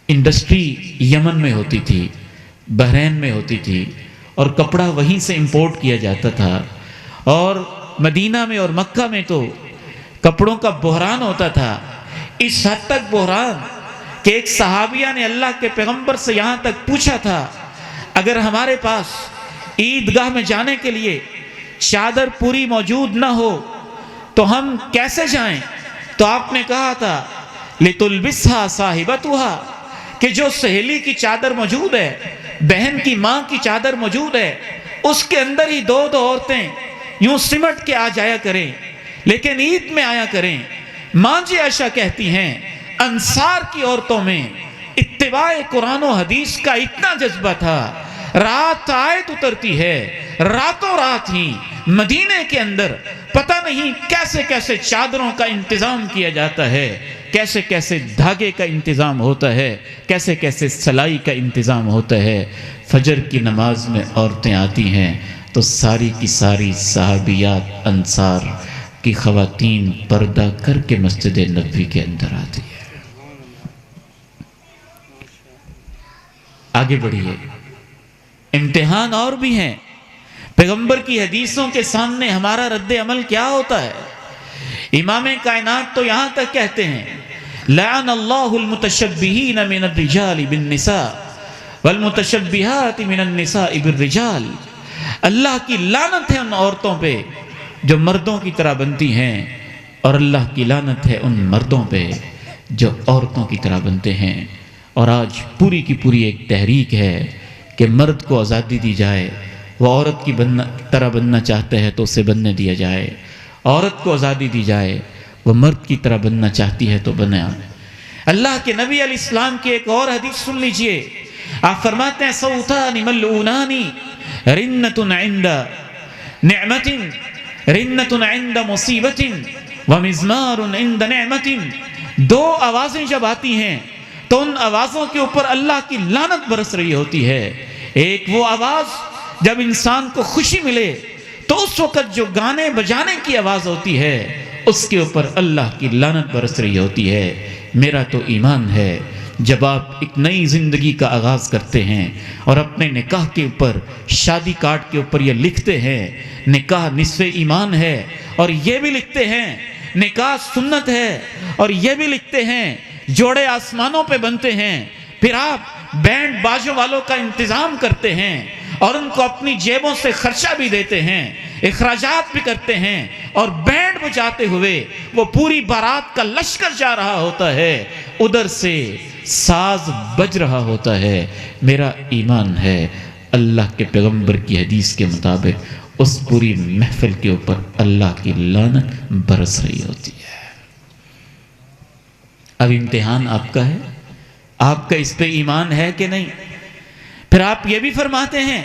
انڈسٹری یمن میں ہوتی تھی، بحرین میں ہوتی تھی، اور کپڑا وہیں سے امپورٹ کیا جاتا تھا، اور مدینہ میں اور مکہ میں تو کپڑوں کا بحران ہوتا تھا، اس حد تک بحران کہ ایک صحابیہ نے اللہ کے پیغمبر سے یہاں تک پوچھا تھا، اگر ہمارے پاس عیدگاہ میں جانے کے لیے چادر پوری موجود نہ ہو تو ہم کیسے جائیں؟ تو آپ نے کہا تھا لِتُلْبِسْهَا صَاحِبَتُهَا، کہ جو سہیلی کی چادر موجود ہے، بہن کی ماں کی چادر موجود ہے، اس کے اندر ہی دو دو عورتیں یوں سمٹ کے آ جایا کریں، لیکن عید میں آیا کریں۔ ماں جی عائشہ کہتی ہیں، انصار کی عورتوں میں اتباع قرآن و حدیث کا اتنا جذبہ تھا، رات آیت اترتی ہے، راتوں رات ہی مدینے کے اندر پتہ نہیں کیسے کیسے چادروں کا انتظام کیا جاتا ہے، کیسے کیسے دھاگے کا انتظام ہوتا ہے، کیسے کیسے سلائی کا انتظام ہوتا ہے۔ فجر کی نماز میں عورتیں آتی ہیں تو ساری کی ساری صحابیات انصار کی خواتین پردہ کر کے مسجد نبوی کے اندر آتی ہے۔ آگے بڑھیے، امتحان اور بھی ہیں۔ پیغمبر کی حدیثوں کے سامنے ہمارا رد عمل کیا ہوتا ہے؟ امام کائنات تو یہاں تک کہتے ہیں، لعن اللہ المتشبہین من الرجال بالنساء والمتشبہات من النساء بالرجال، اللہ کی لعنت ہے ان عورتوں پہ جو مردوں کی طرح بنتی ہیں، اور اللہ کی لعنت ہے ان مردوں پہ جو عورتوں کی طرح بنتے ہیں۔ اور آج پوری کی پوری ایک تحریک ہے کہ مرد کو آزادی دی جائے، وہ عورت کی طرح بننا چاہتا ہے تو اسے بننے دیا جائے، عورت کو آزادی دی جائے، وہ مرد کی طرح بننا چاہتی ہے تو بنے۔ اللہ کے نبی علیہ السلام کی ایک اور حدیث سن لیجئے، آپ فرماتے ہیں صوتان ملعونان رنۃ عند نعمت رنۃ عند مصیبت ومزمار عند نعمت، دو آوازیں جب آتی ہیں تو ان آوازوں کے اوپر اللہ کی لعنت برس رہی ہوتی ہے۔ ایک وہ آواز جب انسان کو خوشی ملے تو اس وقت جو گانے بجانے کی آواز ہوتی ہے اس کے اوپر اللہ کی لعنت برس رہی ہوتی ہے۔ میرا تو ایمان ہے جب آپ ایک نئی زندگی کا آغاز کرتے ہیں اور اپنے نکاح کے اوپر، شادی کارڈ کے اوپر یہ لکھتے ہیں نکاح نصف ایمان ہے، اور یہ بھی لکھتے ہیں نکاح سنت ہے، اور یہ بھی لکھتے ہیں جوڑے آسمانوں پہ بنتے ہیں، پھر آپ بینڈ باجوں والوں کا انتظام کرتے ہیں اور ان کو اپنی جیبوں سے خرچہ بھی دیتے ہیں، اخراجات بھی کرتے ہیں، اور بینڈ بجاتے ہوئے وہ پوری بارات کا لشکر جا رہا ہوتا ہے، ادھر سے ساز بج رہا ہوتا ہے۔ میرا ایمان ہے اللہ کے پیغمبر کی حدیث کے مطابق اس پوری محفل کے اوپر اللہ کی لعنت برس رہی ہوتی ہے۔ اب امتحان آپ کا ہے، آپ کا اس پہ ایمان ہے کہ نہیں؟ پھر آپ یہ بھی فرماتے ہیں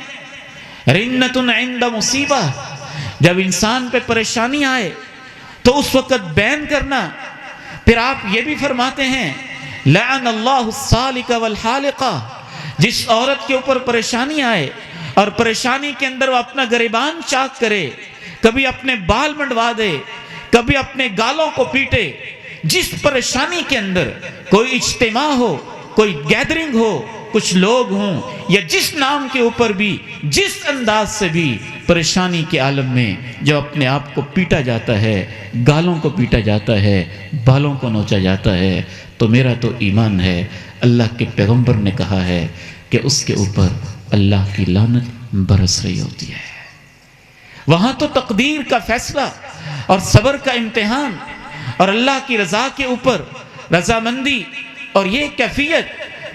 رنتن عند مصیبہ، جب انسان پہ پریشانی آئے تو اس وقت بین کرنا۔ پھر آپ یہ بھی فرماتے ہیں لعن اللہ السالک والحالقہ، جس عورت کے اوپر پریشانی آئے اور پریشانی کے اندر وہ اپنا گریبان چاک کرے، کبھی اپنے بال منڈوا دے، کبھی اپنے گالوں کو پیٹے، جس پریشانی کے اندر کوئی اجتماع ہو، کوئی گیدرنگ ہو، کچھ لوگ ہوں، یا جس نام کے اوپر بھی، جس انداز سے بھی پریشانی کے عالم میں جو اپنے آپ کو پیٹا جاتا ہے، گالوں کو پیٹا جاتا ہے، بالوں کو نوچا جاتا ہے، تو میرا تو ایمان ہے اللہ کے پیغمبر نے کہا ہے کہ اس کے اوپر اللہ کی لعنت برس رہی ہوتی ہے۔ وہاں تو تقدیر کا فیصلہ اور صبر کا امتحان اور اللہ کی رضا کے اوپر رضامندی اور یہ کیفیت،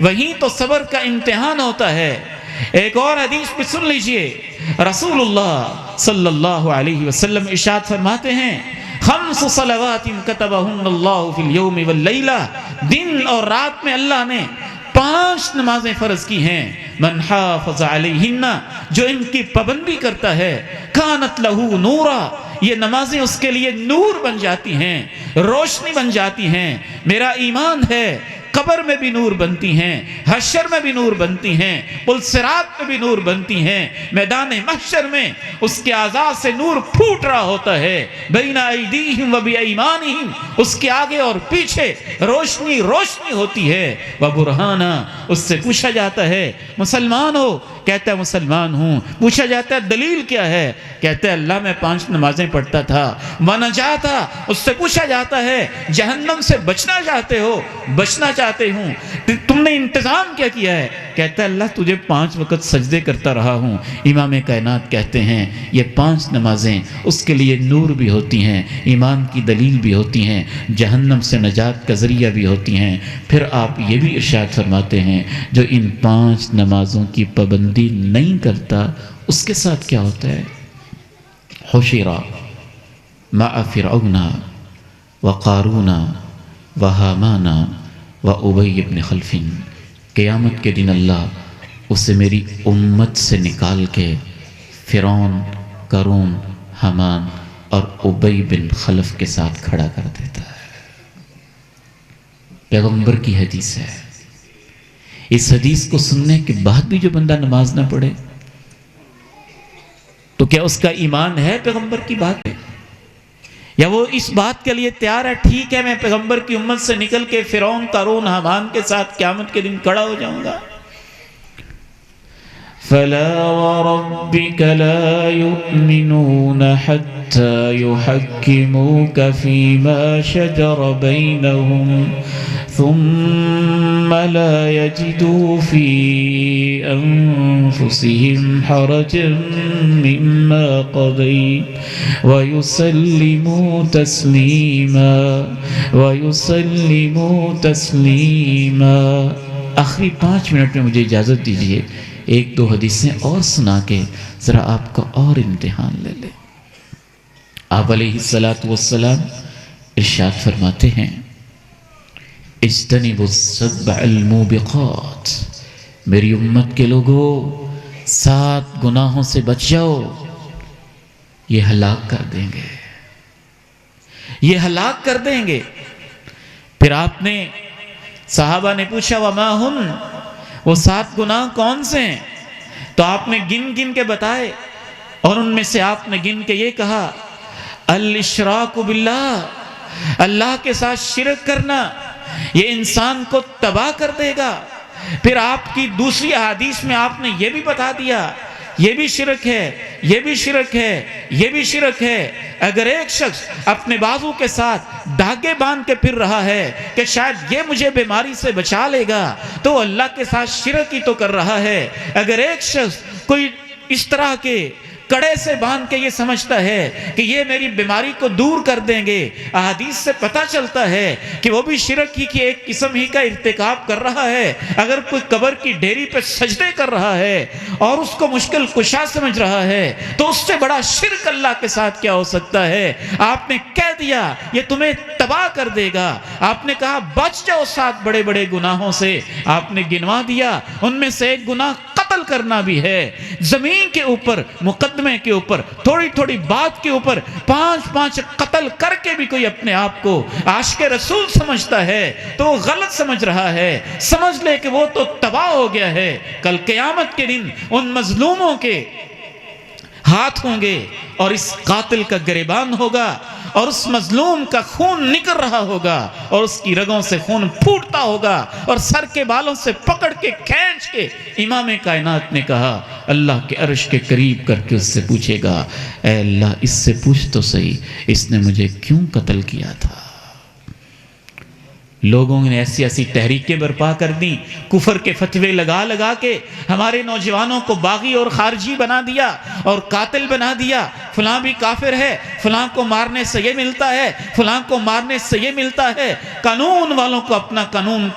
وہیں تو صبر کا امتحان ہوتا ہے۔ ایک اور حدیث بھی سن لیجئے، رسول اللہ صلی اللہ علیہ وسلم ارشاد فرماتے ہیں خمس صلوات کتبہن اللہ فی اليوم واللیلہ، دن اور رات میں اللہ نے 5 نمازیں فرض کی ہیں، من حافظ علیہن، جو ان کی پابندی کرتا ہے، کانت لہو نورا، یہ نمازیں اس کے لیے نور بن جاتی ہیں، روشنی بن جاتی ہیں۔ میرا ایمان ہے قبر میں بھی نور بنتی ہیں، حشر میں بھی نور بنتی ہیں، پل صراط میں بھی نور بنتی ہیں، میدان محشر میں اس کے اعضاء سے نور پھوٹ رہا ہوتا ہے، بین ایدیہم و بایمانہم، اس کے آگے اور پیچھے روشنی روشنی ہوتی ہے۔ وبرہانا، اس سے پوچھا جاتا ہے مسلمان ہو؟ کہتا ہے مسلمان ہوں۔ پوچھا جاتا ہے دلیل کیا ہے؟ کہتا ہے اللہ میں 5 نمازیں پڑھتا تھا۔ ونجاتا، اس سے پوچھا جاتا ہے جہنم سے بچنا چاہتے ہو؟ بچنا چاہتے ہوں۔ تم نے انتظام کیا کیا ہے؟ کہتا ہے اللہ تجھے 5 وقت سجدے کرتا رہا ہوں۔ امام کائنات کہتے ہیں یہ 5 نمازیں اس کے لیے نور بھی ہوتی ہیں، ایمان کی دلیل بھی ہوتی ہیں، جہنم سے نجات کا ذریعہ بھی ہوتی ہیں۔ پھر آپ یہ بھی ارشاد فرماتے ہیں جو ان 5 نمازوں کی پابندی نہیں کرتا اس کے ساتھ کیا ہوتا ہے؟ حشر مع فرعون وقارون وہامان وابی بن خلف، قیامت کے دن اللہ اسے میری امت سے نکال کے فرعون، قارون، حامان اور ابی بن خلف کے ساتھ کھڑا کر دیتا ہے۔ پیغمبر کی حدیث ہے۔ اس حدیث کو سننے کے بعد بھی جو بندہ نماز نہ پڑھے تو کیا اس کا ایمان ہے پیغمبر کی بات پہ؟ یا وہ اس بات کے لیے تیار ہے ٹھیک ہے میں پیغمبر کی امت سے نکل کے فرعون، قارون، حامان کے ساتھ قیامت کے دن کھڑا ہو جاؤں گا؟ فَلَا وَرَبِّكَ لَا يُؤْمِنُونَ حَتَّى يُحَكِّمُوكَ فِي مَا شَجَرَ بَيْنَهُمْ ثُمَّ لَا يَجِدُوا فِي أَنفُسِهِمْ حَرَجًا مِّمَّا قَضَيْتَ وَيُسَلِّمُوا تَسْلِيمًا۔ آخری 5 منٹ میں مجھے اجازت دیجیے 1-2 حدیثیں اور سنا کے ذرا آپ کا اور امتحان لے لیں۔ آپ علیہ السلام ارشاد فرماتے ہیں اجتنبوا السبع الموبقات، میری امت کے لوگوں 7 گناہوں سے بچ جاؤ، یہ ہلاک کر دیں گے، یہ ہلاک کر دیں گے۔ پھر آپ نے صحابہ نے پوچھا وما ہن، وہ 7 گناہ کون سے ہیں؟ تو آپ نے گن گن کے بتائے، اور ان میں سے آپ نے گن کے یہ کہا الاشراک باللہ، اللہ کے ساتھ شرک کرنا، یہ انسان کو تباہ کر دے گا۔ پھر آپ کی دوسری احادیث میں آپ نے یہ بھی بتا دیا یہ بھی شرک ہے، یہ بھی شرک ہے، یہ بھی شرک ہے۔ اگر ایک شخص اپنے بازو کے ساتھ دھاگے باندھ کے پھر رہا ہے کہ شاید یہ مجھے بیماری سے بچا لے گا، تو اللہ کے ساتھ شرک ہی تو کر رہا ہے۔ اگر ایک شخص کوئی اس طرح کے کڑے سے باندھ کے یہ سمجھتا ہے کہ یہ میری بیماری کو دور کر دیں گے، احادیث سے پتہ چلتا ہے کہ وہ بھی شرک ہی کی ایک قسم ہی کا ارتکاب کر رہا ہے۔ اگر کوئی قبر کی ڈیری پہ سجدے کر رہا ہے اور اس کو مشکل کشا سمجھ رہا ہے تو اس سے بڑا شرک اللہ کے ساتھ کیا ہو سکتا ہے؟ آپ نے کہہ دیا یہ تمہیں تباہ کر دے گا، آپ نے کہا بچ جاؤ 7 بڑے بڑے گناہوں سے، آپ نے گنوا دیا، ان میں سے ایک گناہ قتل کرنا بھی ہے۔ زمین کے اوپر، مقدمے کے اوپر، تھوڑی تھوڑی بات کے اوپر 5 قتل کر کے بھی کوئی اپنے آپ کو عاشق رسول سمجھتا ہے تو وہ غلط سمجھ رہا ہے۔ سمجھ لے کہ وہ تو تباہ ہو گیا ہے۔ کل قیامت کے دن ان مظلوموں کے ہاتھ ہوں گے اور اس قاتل کا گریبان ہوگا اور اس مظلوم کا خون نکل رہا ہوگا اور اس کی رگوں سے خون پھوٹتا ہوگا اور سر کے بالوں سے پکڑ کے کھینچ کے امام کائنات نے کہا، اللہ کے عرش کے قریب کر کے اس سے پوچھے گا، اے اللہ اس سے پوچھ تو صحیح اس نے مجھے کیوں قتل کیا تھا؟ لوگوں نے ایسی ایسی تحریکیں برپا کر دیں، کفر کے فتوے لگا لگا کے ہمارے نوجوانوں کو باغی اور خارجی بنا دیا اور قاتل بنا دیا۔ فلاں بھی کافر ہے، فلاں کو مارنے سے یہ ملتا ہے، فلاں کو مارنے سے یہ ملتا ہے۔ قانون والوں کو اپنا قانون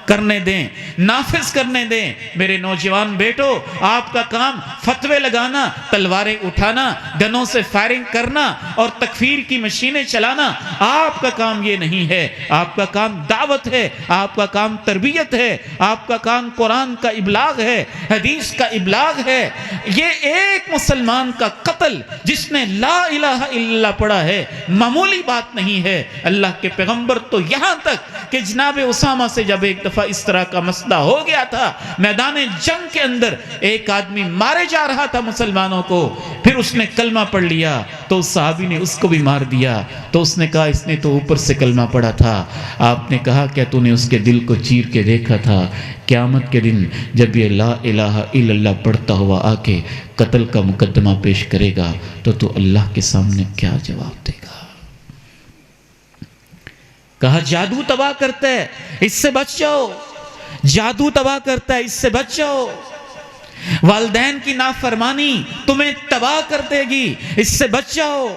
کرنے دیں، نافذ کرنے دیں۔ میرے نوجوان بیٹو، آپ کا کام فتوے لگانا، تلواریں اٹھانا، گنوں سے فائرنگ کرنا اور تکفیر کی مشینیں چلانا آپ کا کام یہ نہیں ہے۔ آپ کا کام دعوت ہے، آپ کا کام تربیت ہے، آپ کا کام قرآن کا ابلاغ ہے، حدیث کا ابلاغ ہے۔ یہ ایک مسلمان کا قتل جس نے لا الہ الا اللہ پڑھا ہے معمولی بات نہیں ہے۔ اللہ کے پیغمبر تو یہاں تک کہ جناب اسامہ سے جب ایک دفعہ اس طرح کا مسئلہ ہو گیا تھا، میدان جنگ کے اندر ایک آدمی مارے جا رہا تھا مسلمانوں کو، پھر اس نے کلمہ پڑھ لیا تو اس صحابی نے اس کو بھی مار دیا، تو اس نے کہا اس نے تو اوپر سے کلمہ پڑھا تھا۔ آپ نے کہا کیا تو نے اس کے دل کو چیر کے دیکھا تھا؟ قیامت کے دن جب یہ لا الہ الا اللہ پڑھتا ہوا آ کے قتل کا مقدمہ پیش کرے گا تو اللہ کے سامنے کیا جواب دے گا؟ کہا جادو تباہ کرتا ہے، اس سے بچ جاؤ، جادو تباہ کرتا ہے، اس سے بچ جاؤ۔ والدین کی نافرمانی تمہیں تباہ کر دے گی، اس سے بچ جاؤ۔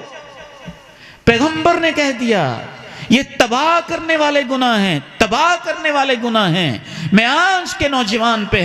پیغمبر نے کہہ دیا یہ تباہ کرنے والے گناہ ہیں، تباہ کرنے والے گناہ ہیں۔ میں آج کے نوجوان پہ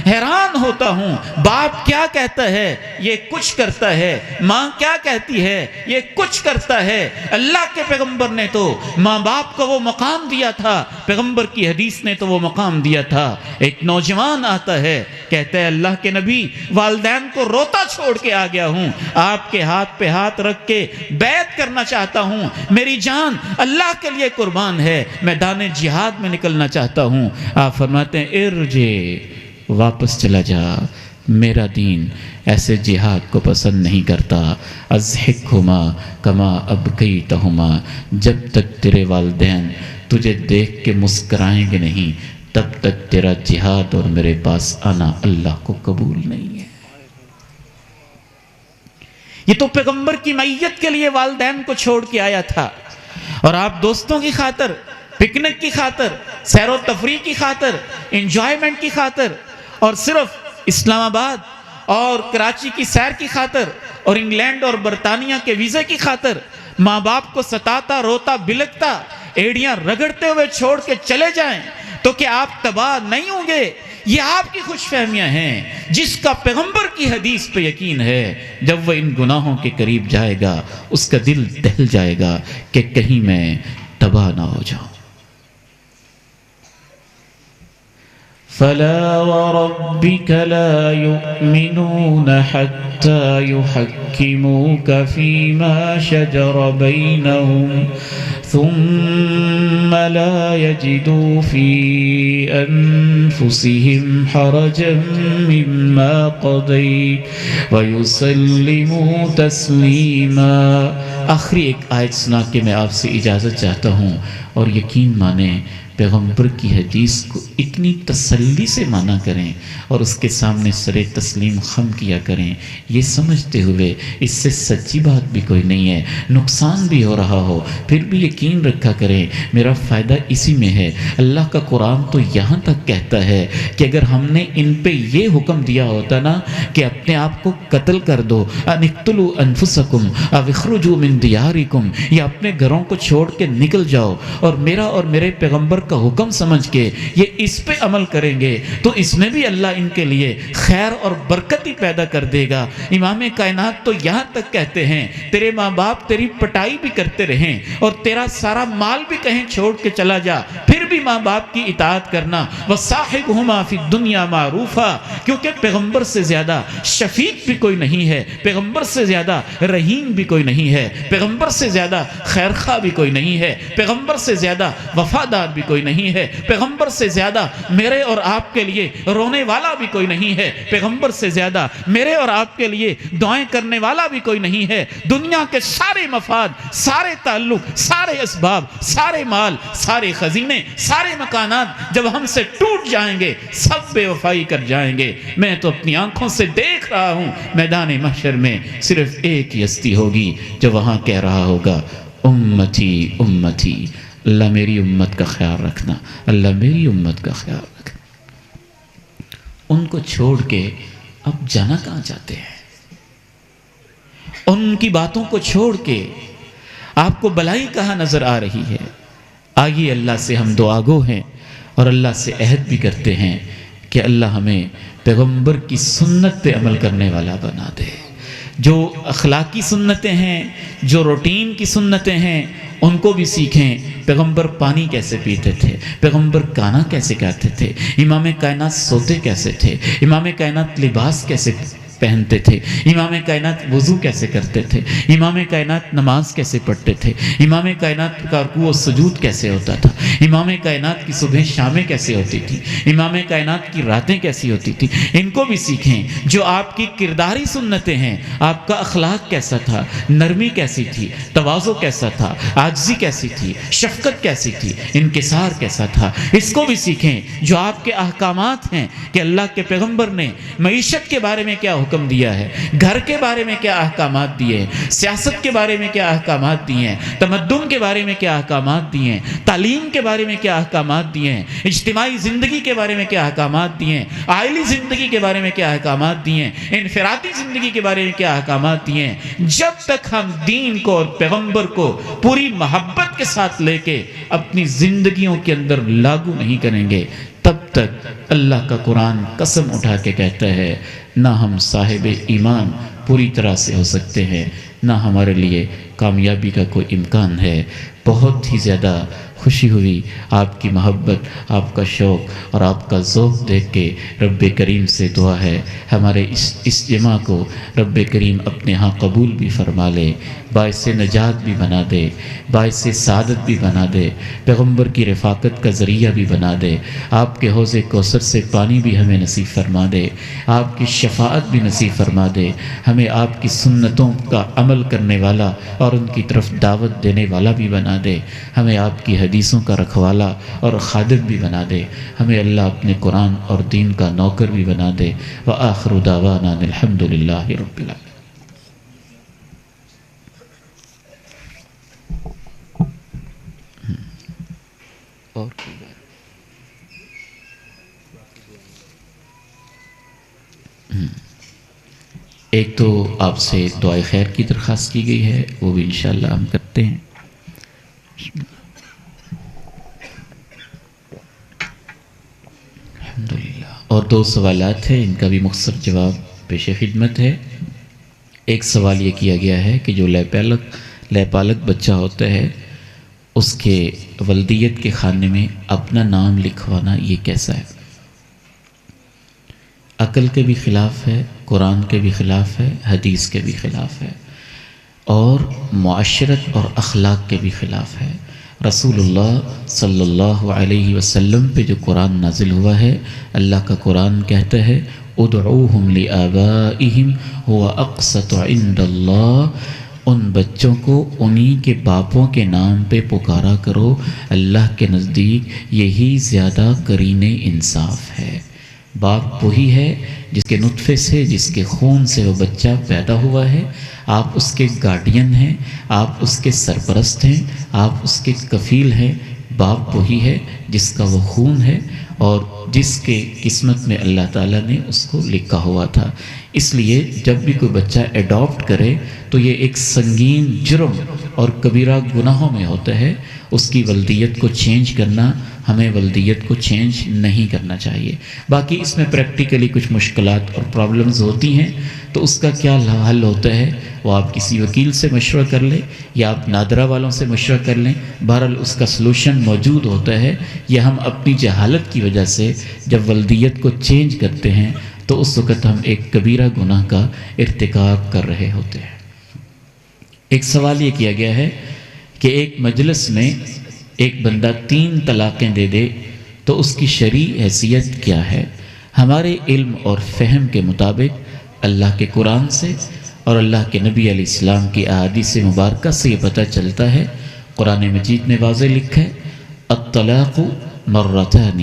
حیران ہوتا ہوں، باپ کیا کہتا ہے یہ کچھ کرتا ہے، ماں کیا کہتی ہے یہ کچھ کرتا ہے۔ اللہ کے پیغمبر نے تو ماں باپ کو وہ مقام دیا تھا، پیغمبر کی حدیث نے تو وہ مقام دیا تھا۔ ایک نوجوان آتا ہے کہتا ہے اللہ کے نبی والدین کو روتا چھوڑ کے آ گیا ہوں، آپ کے ہاتھ پہ ہاتھ رکھ کے بیعت کرنا چاہتا ہوں، میری جان اللہ کے لیے قربان ہے، میدان جہاد میں نکلنا چاہتا ہوں۔ آپ فرماتے ہیں ارجع، واپس چلا جا، میرا دین ایسے جہاد کو پسند نہیں کرتا۔ اضحکہما کما ابکیتہما، جب تک تیرے والدین تجھے دیکھ کے مسکرائیں گے نہیں تب تک تیرا جہاد اور میرے پاس آنا اللہ کو قبول نہیں ہے۔ یہ تو پیغمبر کی معیت کے لیے والدین کو چھوڑ کے آیا تھا، اور آپ دوستوں کی خاطر، پکنک کی خاطر، سیر و تفریح کی خاطر، انجوائمنٹ کی خاطر، اور صرف اسلام آباد اور کراچی کی سیر کی خاطر اور انگلینڈ اور برطانیہ کے ویزے کی خاطر ماں باپ کو ستاتا، روتا، بلکتا، ایڑیاں رگڑتے ہوئے چھوڑ کے چلے جائیں تو کہ آپ تباہ نہیں ہوں گے؟ یہ آپ کی خوش فہمیاں ہیں۔ جس کا پیغمبر کی حدیث پہ یقین ہے جب وہ ان گناہوں کے قریب جائے گا اس کا دل دہل جائے گا کہ کہیں میں تباہ نہ ہو جاؤں۔ فَلَا وَرَبِّكَ لَا يُؤْمِنُونَ حَتَّى يُحَكِّمُوكَ فِي مَا شَجَرَ بَيْنَهُمْ ثُمَّ لَا يَجِدُوا فِي أَنفُسِهِمْ حَرَجًا مِّمَّا قَضَيْتَ وَيُسَلِّمُوا تَسْلِيمًا۔ آخری ایک آیت سنا کے میں آپ سے اجازت چاہتا ہوں، اور یقین مانیں پیغمبر کی حدیث کو اتنی تسلی سے مانا کریں اور اس کے سامنے سر تسلیم خم کیا کریں، یہ سمجھتے ہوئے اس سے سچی بات بھی کوئی نہیں ہے، نقصان بھی ہو رہا ہو پھر بھی یقین رکھا کریں میرا فائدہ اسی میں ہے۔ اللہ کا قرآن تو یہاں تک کہتا ہے کہ اگر ہم نے ان پہ یہ حکم دیا ہوتا نا کہ اپنے آپ کو قتل کر دو، ان اقتلوا انفسکم او اخرجوا من دیارکم، یا اپنے گھروں کو چھوڑ کے نکل جاؤ، اور میرا اور میرے پیغمبر کا حکم سمجھ کے یہ اس پہ عمل کریں گے تو اس میں بھی اللہ ان کے لیے خیر اور برکت ہی پیدا کر دے گا۔ امام کائنات تو یہاں تک کہتے ہیں تیرے ماں باپ تیری پٹائی بھی کرتے رہیں اور تیرا سارا مال بھی کہیں چھوڑ کے چلا جا، پھر بھی ماں باپ کی اطاعت کرنا، وَصَاحِبْهُمَا فِي الدُّنْيَا مَعْرُوفًا، کیونکہ پیغمبر سے زیادہ شفیق بھی کوئی نہیں ہے، پیغمبر سے زیادہ رحیم بھی کوئی نہیں ہے، پیغمبر سے زیادہ خیرخواہ بھی کوئی نہیں ہے، پیغمبر سے زیادہ وفادار بھی کوئی نہیں ہے، پیغمبر سے زیادہ میرے اور آپ کے لیے رونے والا بھی کوئی نہیں ہے، پیغمبر سے زیادہ میرے اور آپ کے لیے دعائیں کرنے والا بھی کوئی نہیں ہے۔ دنیا کے سارے مفاد، سارے تعلق، سارے اسباب، سارے مال، سارے خزینے، سارے مکانات جب ہم سے ٹوٹ جائیں گے سب بے وفائی کر جائیں گے۔ میں تو اپنی آنکھوں سے دیکھ رہا ہوں میدان محشر میں صرف ایک ہی ہستی ہوگی جو وہاں کہہ رہا ہوگا امتی امتی، اللہ میری امت کا خیال رکھنا، اللہ میری امت کا خیال رکھنا۔ ان کو چھوڑ کے اب جانا کہاں چاہتے ہیں؟ ان کی باتوں کو چھوڑ کے آپ کو بلائی کہاں نظر آ رہی ہے؟ آئیے اللہ سے ہم دعا گو ہیں اور اللہ سے عہد بھی کرتے ہیں کہ اللہ ہمیں پیغمبر کی سنت پہ عمل کرنے والا بنا دے۔ جو اخلاقی سنتیں ہیں، جو روٹین کی سنتیں ہیں، ان کو بھی سیکھیں۔ پیغمبر پانی کیسے پیتے تھے، پیغمبر کھانا کیسے کھاتے تھے، امام کائنات سوتے کیسے تھے، امام کائنات لباس کیسے پہنتے تھے، امام کائنات وضو کیسے کرتے تھے، امام کائنات نماز کیسے پڑھتے تھے، امام کائنات کا رکوع و سجود کیسے ہوتا تھا، امام کائنات کی صبح شامیں کیسے ہوتی تھی، امام کائنات کی راتیں کیسی ہوتی تھی۔ ان کو بھی سیکھیں۔ جو آپ کی کرداری سنتیں ہیں، آپ کا اخلاق کیسا تھا، نرمی کیسی تھی، تواضع کیسا تھا، عاجزی کیسی تھی، شفقت کیسی تھی، انکسار کیسا تھا، اس کو بھی سیکھیں۔ جو آپ کے احکامات ہیں کہ اللہ کے پیغمبر نے معیشت کے بارے میں کیا حکم دیا ہے، گھر کے بارے میں کیا احکامات دیے ہیں، سیاست کے بارے میں کیا احکامات دیے ہیں، تمدن کے بارے میں کیا احکامات دیے ہیں، تعلیم کے بارے میں کیا احکامات دیے ہیں، اجتماعی زندگی کے بارے میں کیا احکامات دیے ہیں، عائلی زندگی کے بارے میں کیا احکامات دیے ہیں، انفرادی زندگی کے بارے میں کیا احکامات دیے ہیں۔ جب تک ہم دین کو اور پیغمبر کو پوری محبت کے ساتھ لے کے اپنی زندگیوں کے اندر لاگو نہیں کریں گے، تب تک اللہ کا قرآن قسم اٹھا کے کہتا ہے نہ ہم صاحب ایمان پوری طرح سے ہو سکتے ہیں، نہ ہمارے لیے کامیابی کا کوئی امکان ہے۔ بہت ہی زیادہ خوشی ہوئی آپ کی محبت، آپ کا شوق اور آپ کا ذوق دیکھ کے۔ رب کریم سے دعا ہے ہمارے اس جمعہ کو رب کریم اپنے ہاں قبول بھی فرما لے، باعث نجات بھی بنا دے، باعث سعادت بھی بنا دے، پیغمبر کی رفاقت کا ذریعہ بھی بنا دے، آپ کے حوض کوثر سے پانی بھی ہمیں نصیب فرما دے، آپ کی شفاعت بھی نصیب فرما دے، ہمیں آپ کی سنتوں کا عمل کرنے والا اور ان کی طرف دعوت دینے والا بھی بنا دے، ہمیں آپ کی حدیثوں کا رکھوالا اور خادم بھی بنا دے، ہمیں اللہ اپنے قرآن اور دین کا نوکر بھی بنا دے۔ وآخر دعوانا الحمد للہ رب العالمین۔ اور ایک تو آپ سے دعائے خیر کی درخواست کی گئی ہے، وہ بھی انشاءاللہ ہم کرتے ہیں۔ الحمدللہ۔ اور دو سوالات ہیں، ان کا بھی مختصر جواب پیش خدمت ہے۔ ایک سوال یہ کیا گیا ہے کہ جو لے پالک بچہ ہوتا ہے اس کے ولدیت کے خانے میں اپنا نام لکھوانا یہ کیسا ہے؟ عقل کے بھی خلاف ہے، قرآن کے بھی خلاف ہے، حدیث کے بھی خلاف ہے، اور معاشرت اور اخلاق کے بھی خلاف ہے۔ رسول اللہ صلی اللہ علیہ وسلم پہ جو قرآن نازل ہوا ہے، اللہ کا قرآن کہتا ہے ادعوہم لآبائہم هو اقسط عند اللہ، ان بچوں کو انہی کے باپوں کے نام پہ پکارا کرو، اللہ کے نزدیک یہی زیادہ قرین انصاف ہے۔ باپ وہی ہے جس کے نطفے سے، جس کے خون سے وہ بچہ پیدا ہوا ہے، آپ اس کے گارڈین ہیں، آپ اس کے سرپرست ہیں، آپ اس کے کفیل ہیں۔ باپ وہی ہے جس کا وہ خون ہے اور جس کے قسمت میں اللہ تعالیٰ نے اس کو لکھا ہوا تھا۔ اس لیے جب بھی کوئی بچہ ایڈاپٹ کرے تو یہ ایک سنگین جرم اور کبیرہ گناہوں میں ہوتا ہے۔ اس کی ولدیت کو چینج کرنا، ہمیں ولدیت کو چینج نہیں کرنا چاہیے۔ باقی اس میں پریکٹیکلی کچھ مشکلات اور پرابلمز ہوتی ہیں، تو اس کا کیا حل ہوتا ہے وہ آپ کسی وکیل سے مشورہ کر لیں یا آپ نادرہ والوں سے مشورہ کر لیں۔ بہرحال اس کا سلوشن موجود ہوتا ہے۔ یہ ہم اپنی جہالت کی وجہ سے جب ولدیت کو چینج کرتے ہیں تو اس وقت ہم ایک کبیرہ گناہ کا ارتکاب کر رہے ہوتے ہیں۔ ایک سوال یہ کیا گیا ہے کہ ایک مجلس میں ایک بندہ 3 طلاقیں دے دے تو اس کی شرعی حیثیت کیا ہے؟ ہمارے علم اور فہم کے مطابق اللہ کے قرآن سے اور اللہ کے نبی علیہ السلام کی احادیث مبارکہ سے یہ پتہ چلتا ہے، قرآن مجید میں واضح لکھا ہے الطلاق مرتان،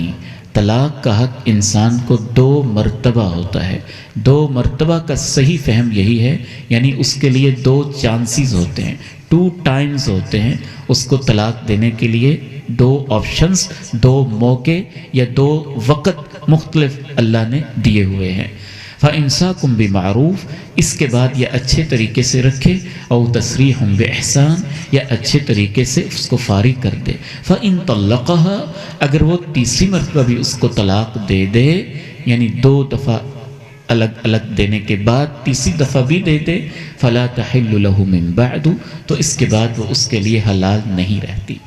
طلاق کا حق انسان کو 2 مرتبہ ہوتا ہے۔ 2 مرتبہ کا صحیح فہم یہی ہے، یعنی اس کے لیے 2 چانسز ہوتے ہیں، 2 ٹائمز ہوتے ہیں۔ اس کو طلاق دینے کے لیے 2 آپشنز، 2 موقع یا 2 وقت مختلف اللہ نے دیے ہوئے ہیں۔ فَإِمْسَاكُمْ بِمَعْرُوفٍ، اس کے بعد یہ اچھے طریقے سے رکھے، او تسریحٌ بِإِحْسَان، یا اچھے طریقے سے اس کو فارغ کر دے۔ فَإِن طَلَّقَهَا، اگر وہ تیسری مرتبہ بھی اس کو طلاق دے دے، یعنی 2 دفعہ الگ الگ دینے کے بعد تیسری دفعہ بھی دے دے، فَلَا تَحِلُّ لَهُ مِن بَعْدُ، تو اس کے بعد وہ اس کے لیے حلال نہیں رہتی۔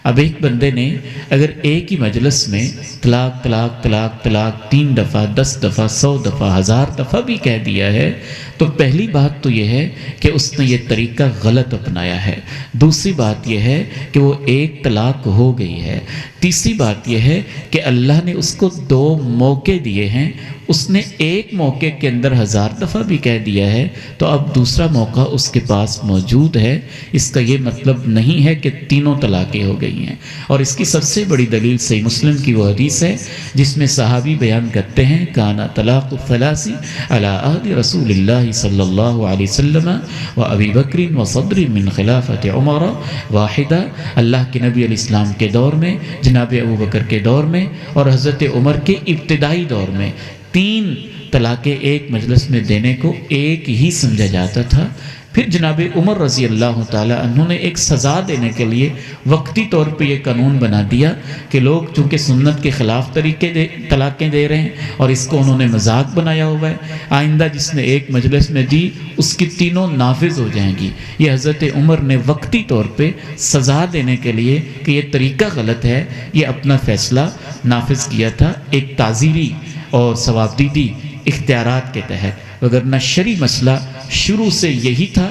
اب ایک بندے نے اگر ایک ہی مجلس میں طلاق طلاق طلاق طلاق 3 دفعہ 10 دفعہ 100 دفعہ 1000 دفعہ بھی کہہ دیا ہے تو پہلی بات تو یہ ہے کہ اس نے یہ طریقہ غلط اپنایا ہے۔ دوسری بات یہ ہے کہ وہ ایک طلاق ہو گئی ہے۔ تیسری بات یہ ہے کہ اللہ نے اس کو 2 موقع دیے ہیں، اس نے ایک موقع کے اندر 1000 دفعہ بھی کہہ دیا ہے تو اب دوسرا موقع اس کے پاس موجود ہے۔ اس کا یہ مطلب نہیں ہے کہ تینوں طلاقیں ہو گئی ہیں۔ اور اس کی سب سے بڑی دلیل صحیح مسلم کی وہ حدیث ہے جس میں صحابی بیان کرتے ہیں کانا طلاق الثلاث علی عہد رسول اللہ صلی اللہ علیہ وسلم و ابی بکر و صدر من خلافت عمر واحدہ، اللہ کے نبی علیہ السلام کے دور میں، جناب ابو بکر کے دور میں اور حضرت عمر کے ابتدائی دور میں 3 طلاقیں ایک مجلس میں دینے کو ایک ہی سمجھا جاتا تھا۔ پھر جناب عمر رضی اللہ تعالی عنہ نے ایک سزا دینے کے لیے وقتی طور پہ یہ قانون بنا دیا کہ لوگ چونکہ سنت کے خلاف طریقے طلاقیں دے رہے ہیں اور اس کو انہوں نے مذاق بنایا ہوا ہے، آئندہ جس نے ایک مجلس میں دی اس کی تینوں نافذ ہو جائیں گی۔ یہ حضرت عمر نے وقتی طور پہ سزا دینے کے لیے کہ یہ طریقہ غلط ہے، یہ اپنا فیصلہ نافذ کیا تھا ایک تعزیری اور ثوابدیدی اختیارات کے تحت، وگرنہ شرعی مسئلہ شروع سے یہی تھا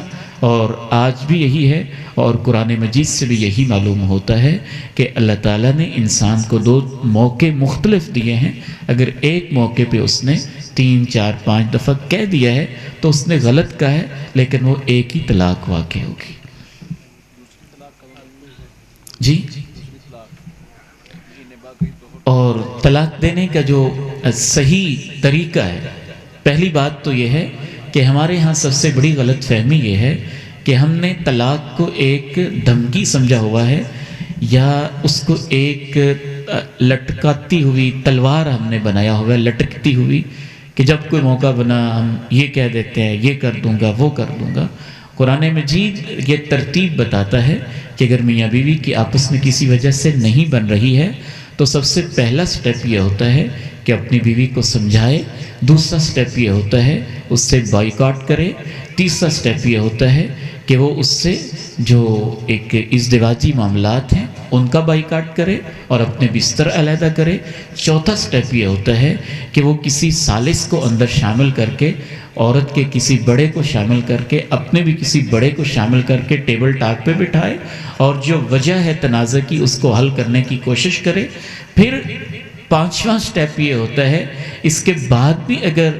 اور آج بھی یہی ہے۔ اور قرآن مجید سے بھی یہی معلوم ہوتا ہے کہ اللہ تعالیٰ نے انسان کو 2 موقع مختلف دیے ہیں۔ اگر ایک موقع پہ اس نے 3 4 5 دفعہ کہہ دیا ہے تو اس نے غلط کہا ہے، لیکن وہ ایک ہی طلاق واقع ہوگی۔ جی، اور طلاق دینے کا جو صحیح طریقہ ہے، پہلی بات تو یہ ہے کہ ہمارے ہاں سب سے بڑی غلط فہمی یہ ہے کہ ہم نے طلاق کو ایک دھمکی سمجھا ہوا ہے یا اس کو ایک لٹکاتی ہوئی تلوار ہم نے بنایا ہوا ہے، لٹکتی ہوئی، کہ جب کوئی موقع بنا ہم یہ کہہ دیتے ہیں یہ کر دوں گا وہ کر دوں گا۔ قرآن مجید یہ ترتیب بتاتا ہے کہ اگر میاں بیوی کی آپس میں کسی وجہ سے نہیں بن رہی ہے تو سب سے پہلا سٹیپ یہ ہوتا ہے کہ اپنی بیوی کو سمجھائے، دوسرا سٹیپ یہ ہوتا ہے اس سے بائیکاٹ کرے، تیسرا سٹیپ یہ ہوتا ہے کہ وہ اس سے جو ایک ازدواجی معاملات ہیں ان کا بائیکاٹ کرے اور اپنے بستر علیحدہ کرے، چوتھا سٹیپ یہ ہوتا ہے کہ وہ کسی ثالث کو اندر شامل کر کے، عورت کے کسی بڑے کو شامل کر کے، اپنے بھی کسی بڑے کو شامل کر کے ٹیبل ٹاک پہ بٹھائے اور جو وجہ ہے تنازع کی اس کو حل کرنے کی کوشش کرے۔ پھر 5واں سٹیپ یہ ہوتا ہے اس کے بعد بھی اگر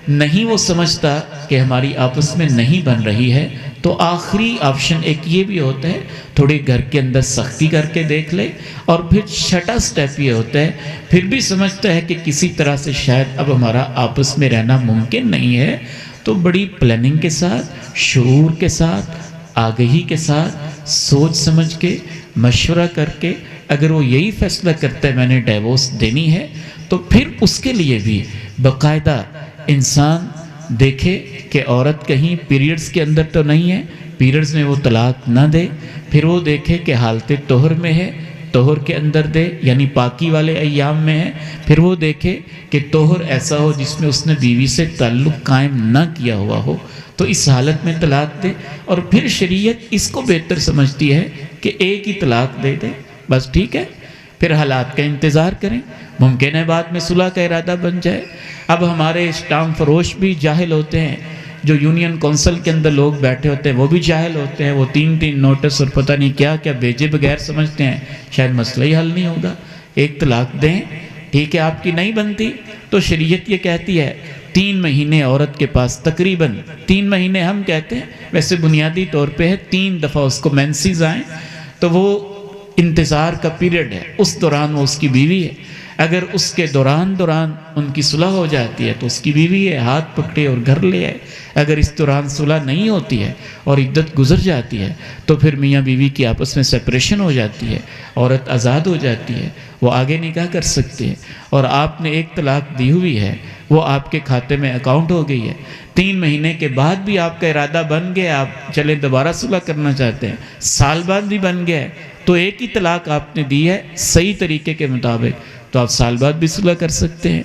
نہیں وہ سمجھتا کہ ہماری آپس میں نہیں بن رہی ہے تو آخری آپشن ایک یہ بھی ہوتا ہے، تھوڑی گھر کے اندر سختی کر کے دیکھ لے، اور پھر چھٹا سٹیپ یہ ہوتا ہے پھر بھی سمجھتا ہے کہ کسی طرح سے شاید اب ہمارا آپس میں رہنا ممکن نہیں ہے، تو بڑی پلاننگ کے ساتھ، شعور کے ساتھ، آگہی کے ساتھ، سوچ سمجھ کے، مشورہ کر کے اگر وہ یہی فیصلہ کرتا ہے میں نے ڈیورس دینی ہے، تو پھر اس کے لیے بھی باقاعدہ انسان دیکھے کہ عورت کہیں پیریڈز کے اندر تو نہیں ہے، پیریڈز میں وہ طلاق نہ دے، پھر وہ دیکھے کہ حالت طہر میں ہے، طہر کے اندر دے، یعنی پاکی والے ایام میں ہے، پھر وہ دیکھے کہ طہر ایسا ہو جس میں اس نے بیوی سے تعلق قائم نہ کیا ہوا ہو، تو اس حالت میں طلاق دے، اور پھر شریعت اس کو بہتر سمجھتی ہے کہ ایک ہی طلاق دے دے، بس ٹھیک ہے، پھر حالات کا انتظار کریں، ممکن ہے بعد میں صلح کا ارادہ بن جائے۔ اب ہمارے اسٹام فروش بھی جاہل ہوتے ہیں، جو یونین کونسل کے اندر لوگ بیٹھے ہوتے ہیں وہ بھی جاہل ہوتے ہیں، وہ 3 نوٹس اور پتہ نہیں کیا کیا بھیجے بغیر سمجھتے ہیں شاید مسئلہ ہی حل نہیں ہوگا، ایک طلاق دیں، ٹھیک ہے، آپ کی نہیں بنتی تو شریعت یہ کہتی ہے 3 مہینے عورت کے پاس، تقریباً 3 مہینے ہم کہتے ہیں، ویسے بنیادی طور پہ ہے 3 دفعہ اس کو مینسز آئیں، تو وہ انتظار کا پیریڈ ہے، اس دوران وہ اس کی بیوی ہے، اگر اس کے دوران ان کی صلح ہو جاتی ہے تو اس کی بیوی ہے، ہاتھ پکڑے اور گھر لے آئے، اگر اس دوران صلح نہیں ہوتی ہے اور عدت گزر جاتی ہے تو پھر میاں بیوی کی آپس میں سپریشن ہو جاتی ہے، عورت آزاد ہو جاتی ہے، وہ آگے نکاح کر سکتے ہیں، اور آپ نے ایک طلاق دی ہوئی ہے وہ آپ کے کھاتے میں اکاؤنٹ ہو گئی ہے، 3 مہینے کے بعد بھی آپ کا ارادہ بن گیا، آپ چلے دوبارہ صلح کرنا چاہتے ہیں، سال بعد بھی بن گیا ہے، تو ایک ہی طلاق آپ نے دی ہے صحیح طریقے کے مطابق، تو آپ سال بعد بھی صلح کر سکتے ہیں۔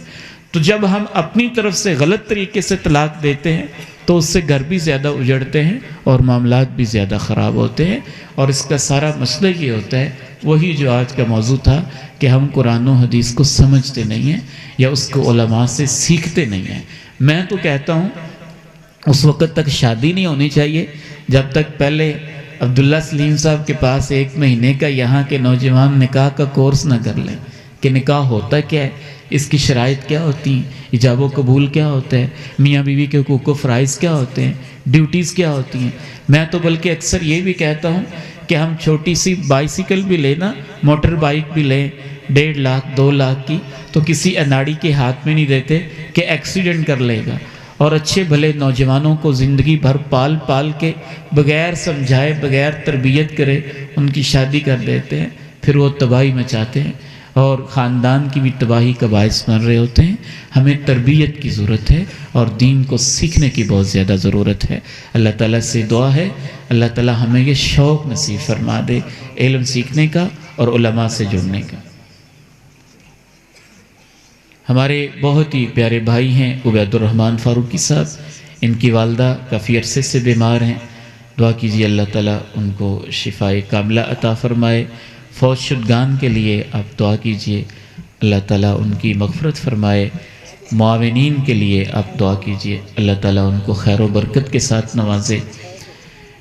تو جب ہم اپنی طرف سے غلط طریقے سے طلاق دیتے ہیں تو اس سے گھر بھی زیادہ اجڑتے ہیں اور معاملات بھی زیادہ خراب ہوتے ہیں، اور اس کا سارا مسئلہ یہ ہوتا ہے، وہی جو آج کا موضوع تھا کہ ہم قرآن و حدیث کو سمجھتے نہیں ہیں یا اس کو علماء سے سیکھتے نہیں ہیں۔ میں تو کہتا ہوں اس وقت تک شادی نہیں ہونی چاہیے جب تک پہلے عبداللہ سلیم صاحب کے پاس 1 مہینے کا یہاں کے نوجوان نکاح کا کورس نہ کر لیں کہ نکاح ہوتا کیا ہے، اس کی شرائط کیا ہوتی ہیں، ایجاب و قبول کیا ہوتا ہے، میاں بیوی کے حقوق و فرائض کیا ہوتے ہیں، ڈیوٹیز کیا ہوتی ہیں۔ میں تو بلکہ اکثر یہ بھی کہتا ہوں کہ ہم چھوٹی سی بائیسیکل بھی لیں نا، موٹر بائیک بھی لیں 1.5 لاکھ 2 لاکھ کی، تو کسی اناڑی کے ہاتھ میں نہیں دیتے کہ ایکسیڈنٹ کر لے گا، اور اچھے بھلے نوجوانوں کو زندگی بھر پال کے بغیر سمجھائے بغیر تربیت کرے ان کی شادی کر دیتے ہیں، پھر وہ تباہی مچاتے ہیں اور خاندان کی بھی تباہی کا باعث بن رہے ہوتے ہیں۔ ہمیں تربیت کی ضرورت ہے اور دین کو سیکھنے کی بہت زیادہ ضرورت ہے۔ اللہ تعالیٰ سے دعا ہے اللہ تعالیٰ ہمیں یہ شوق نصیب فرما دے علم سیکھنے کا اور علماء سے جڑنے کا۔ ہمارے بہت ہی پیارے بھائی ہیں عبید الرحمن فاروقی صاحب، ان کی والدہ کافی عرصے سے بیمار ہیں، دعا کیجیے اللہ تعالیٰ ان کو شفائے کاملہ عطا فرمائے۔ فوت شدگان کے لیے آپ دعا کیجئے اللہ تعالیٰ ان کی مغفرت فرمائے، معاونین کے لیے آپ دعا کیجئے اللہ تعالیٰ ان کو خیر و برکت کے ساتھ نوازے۔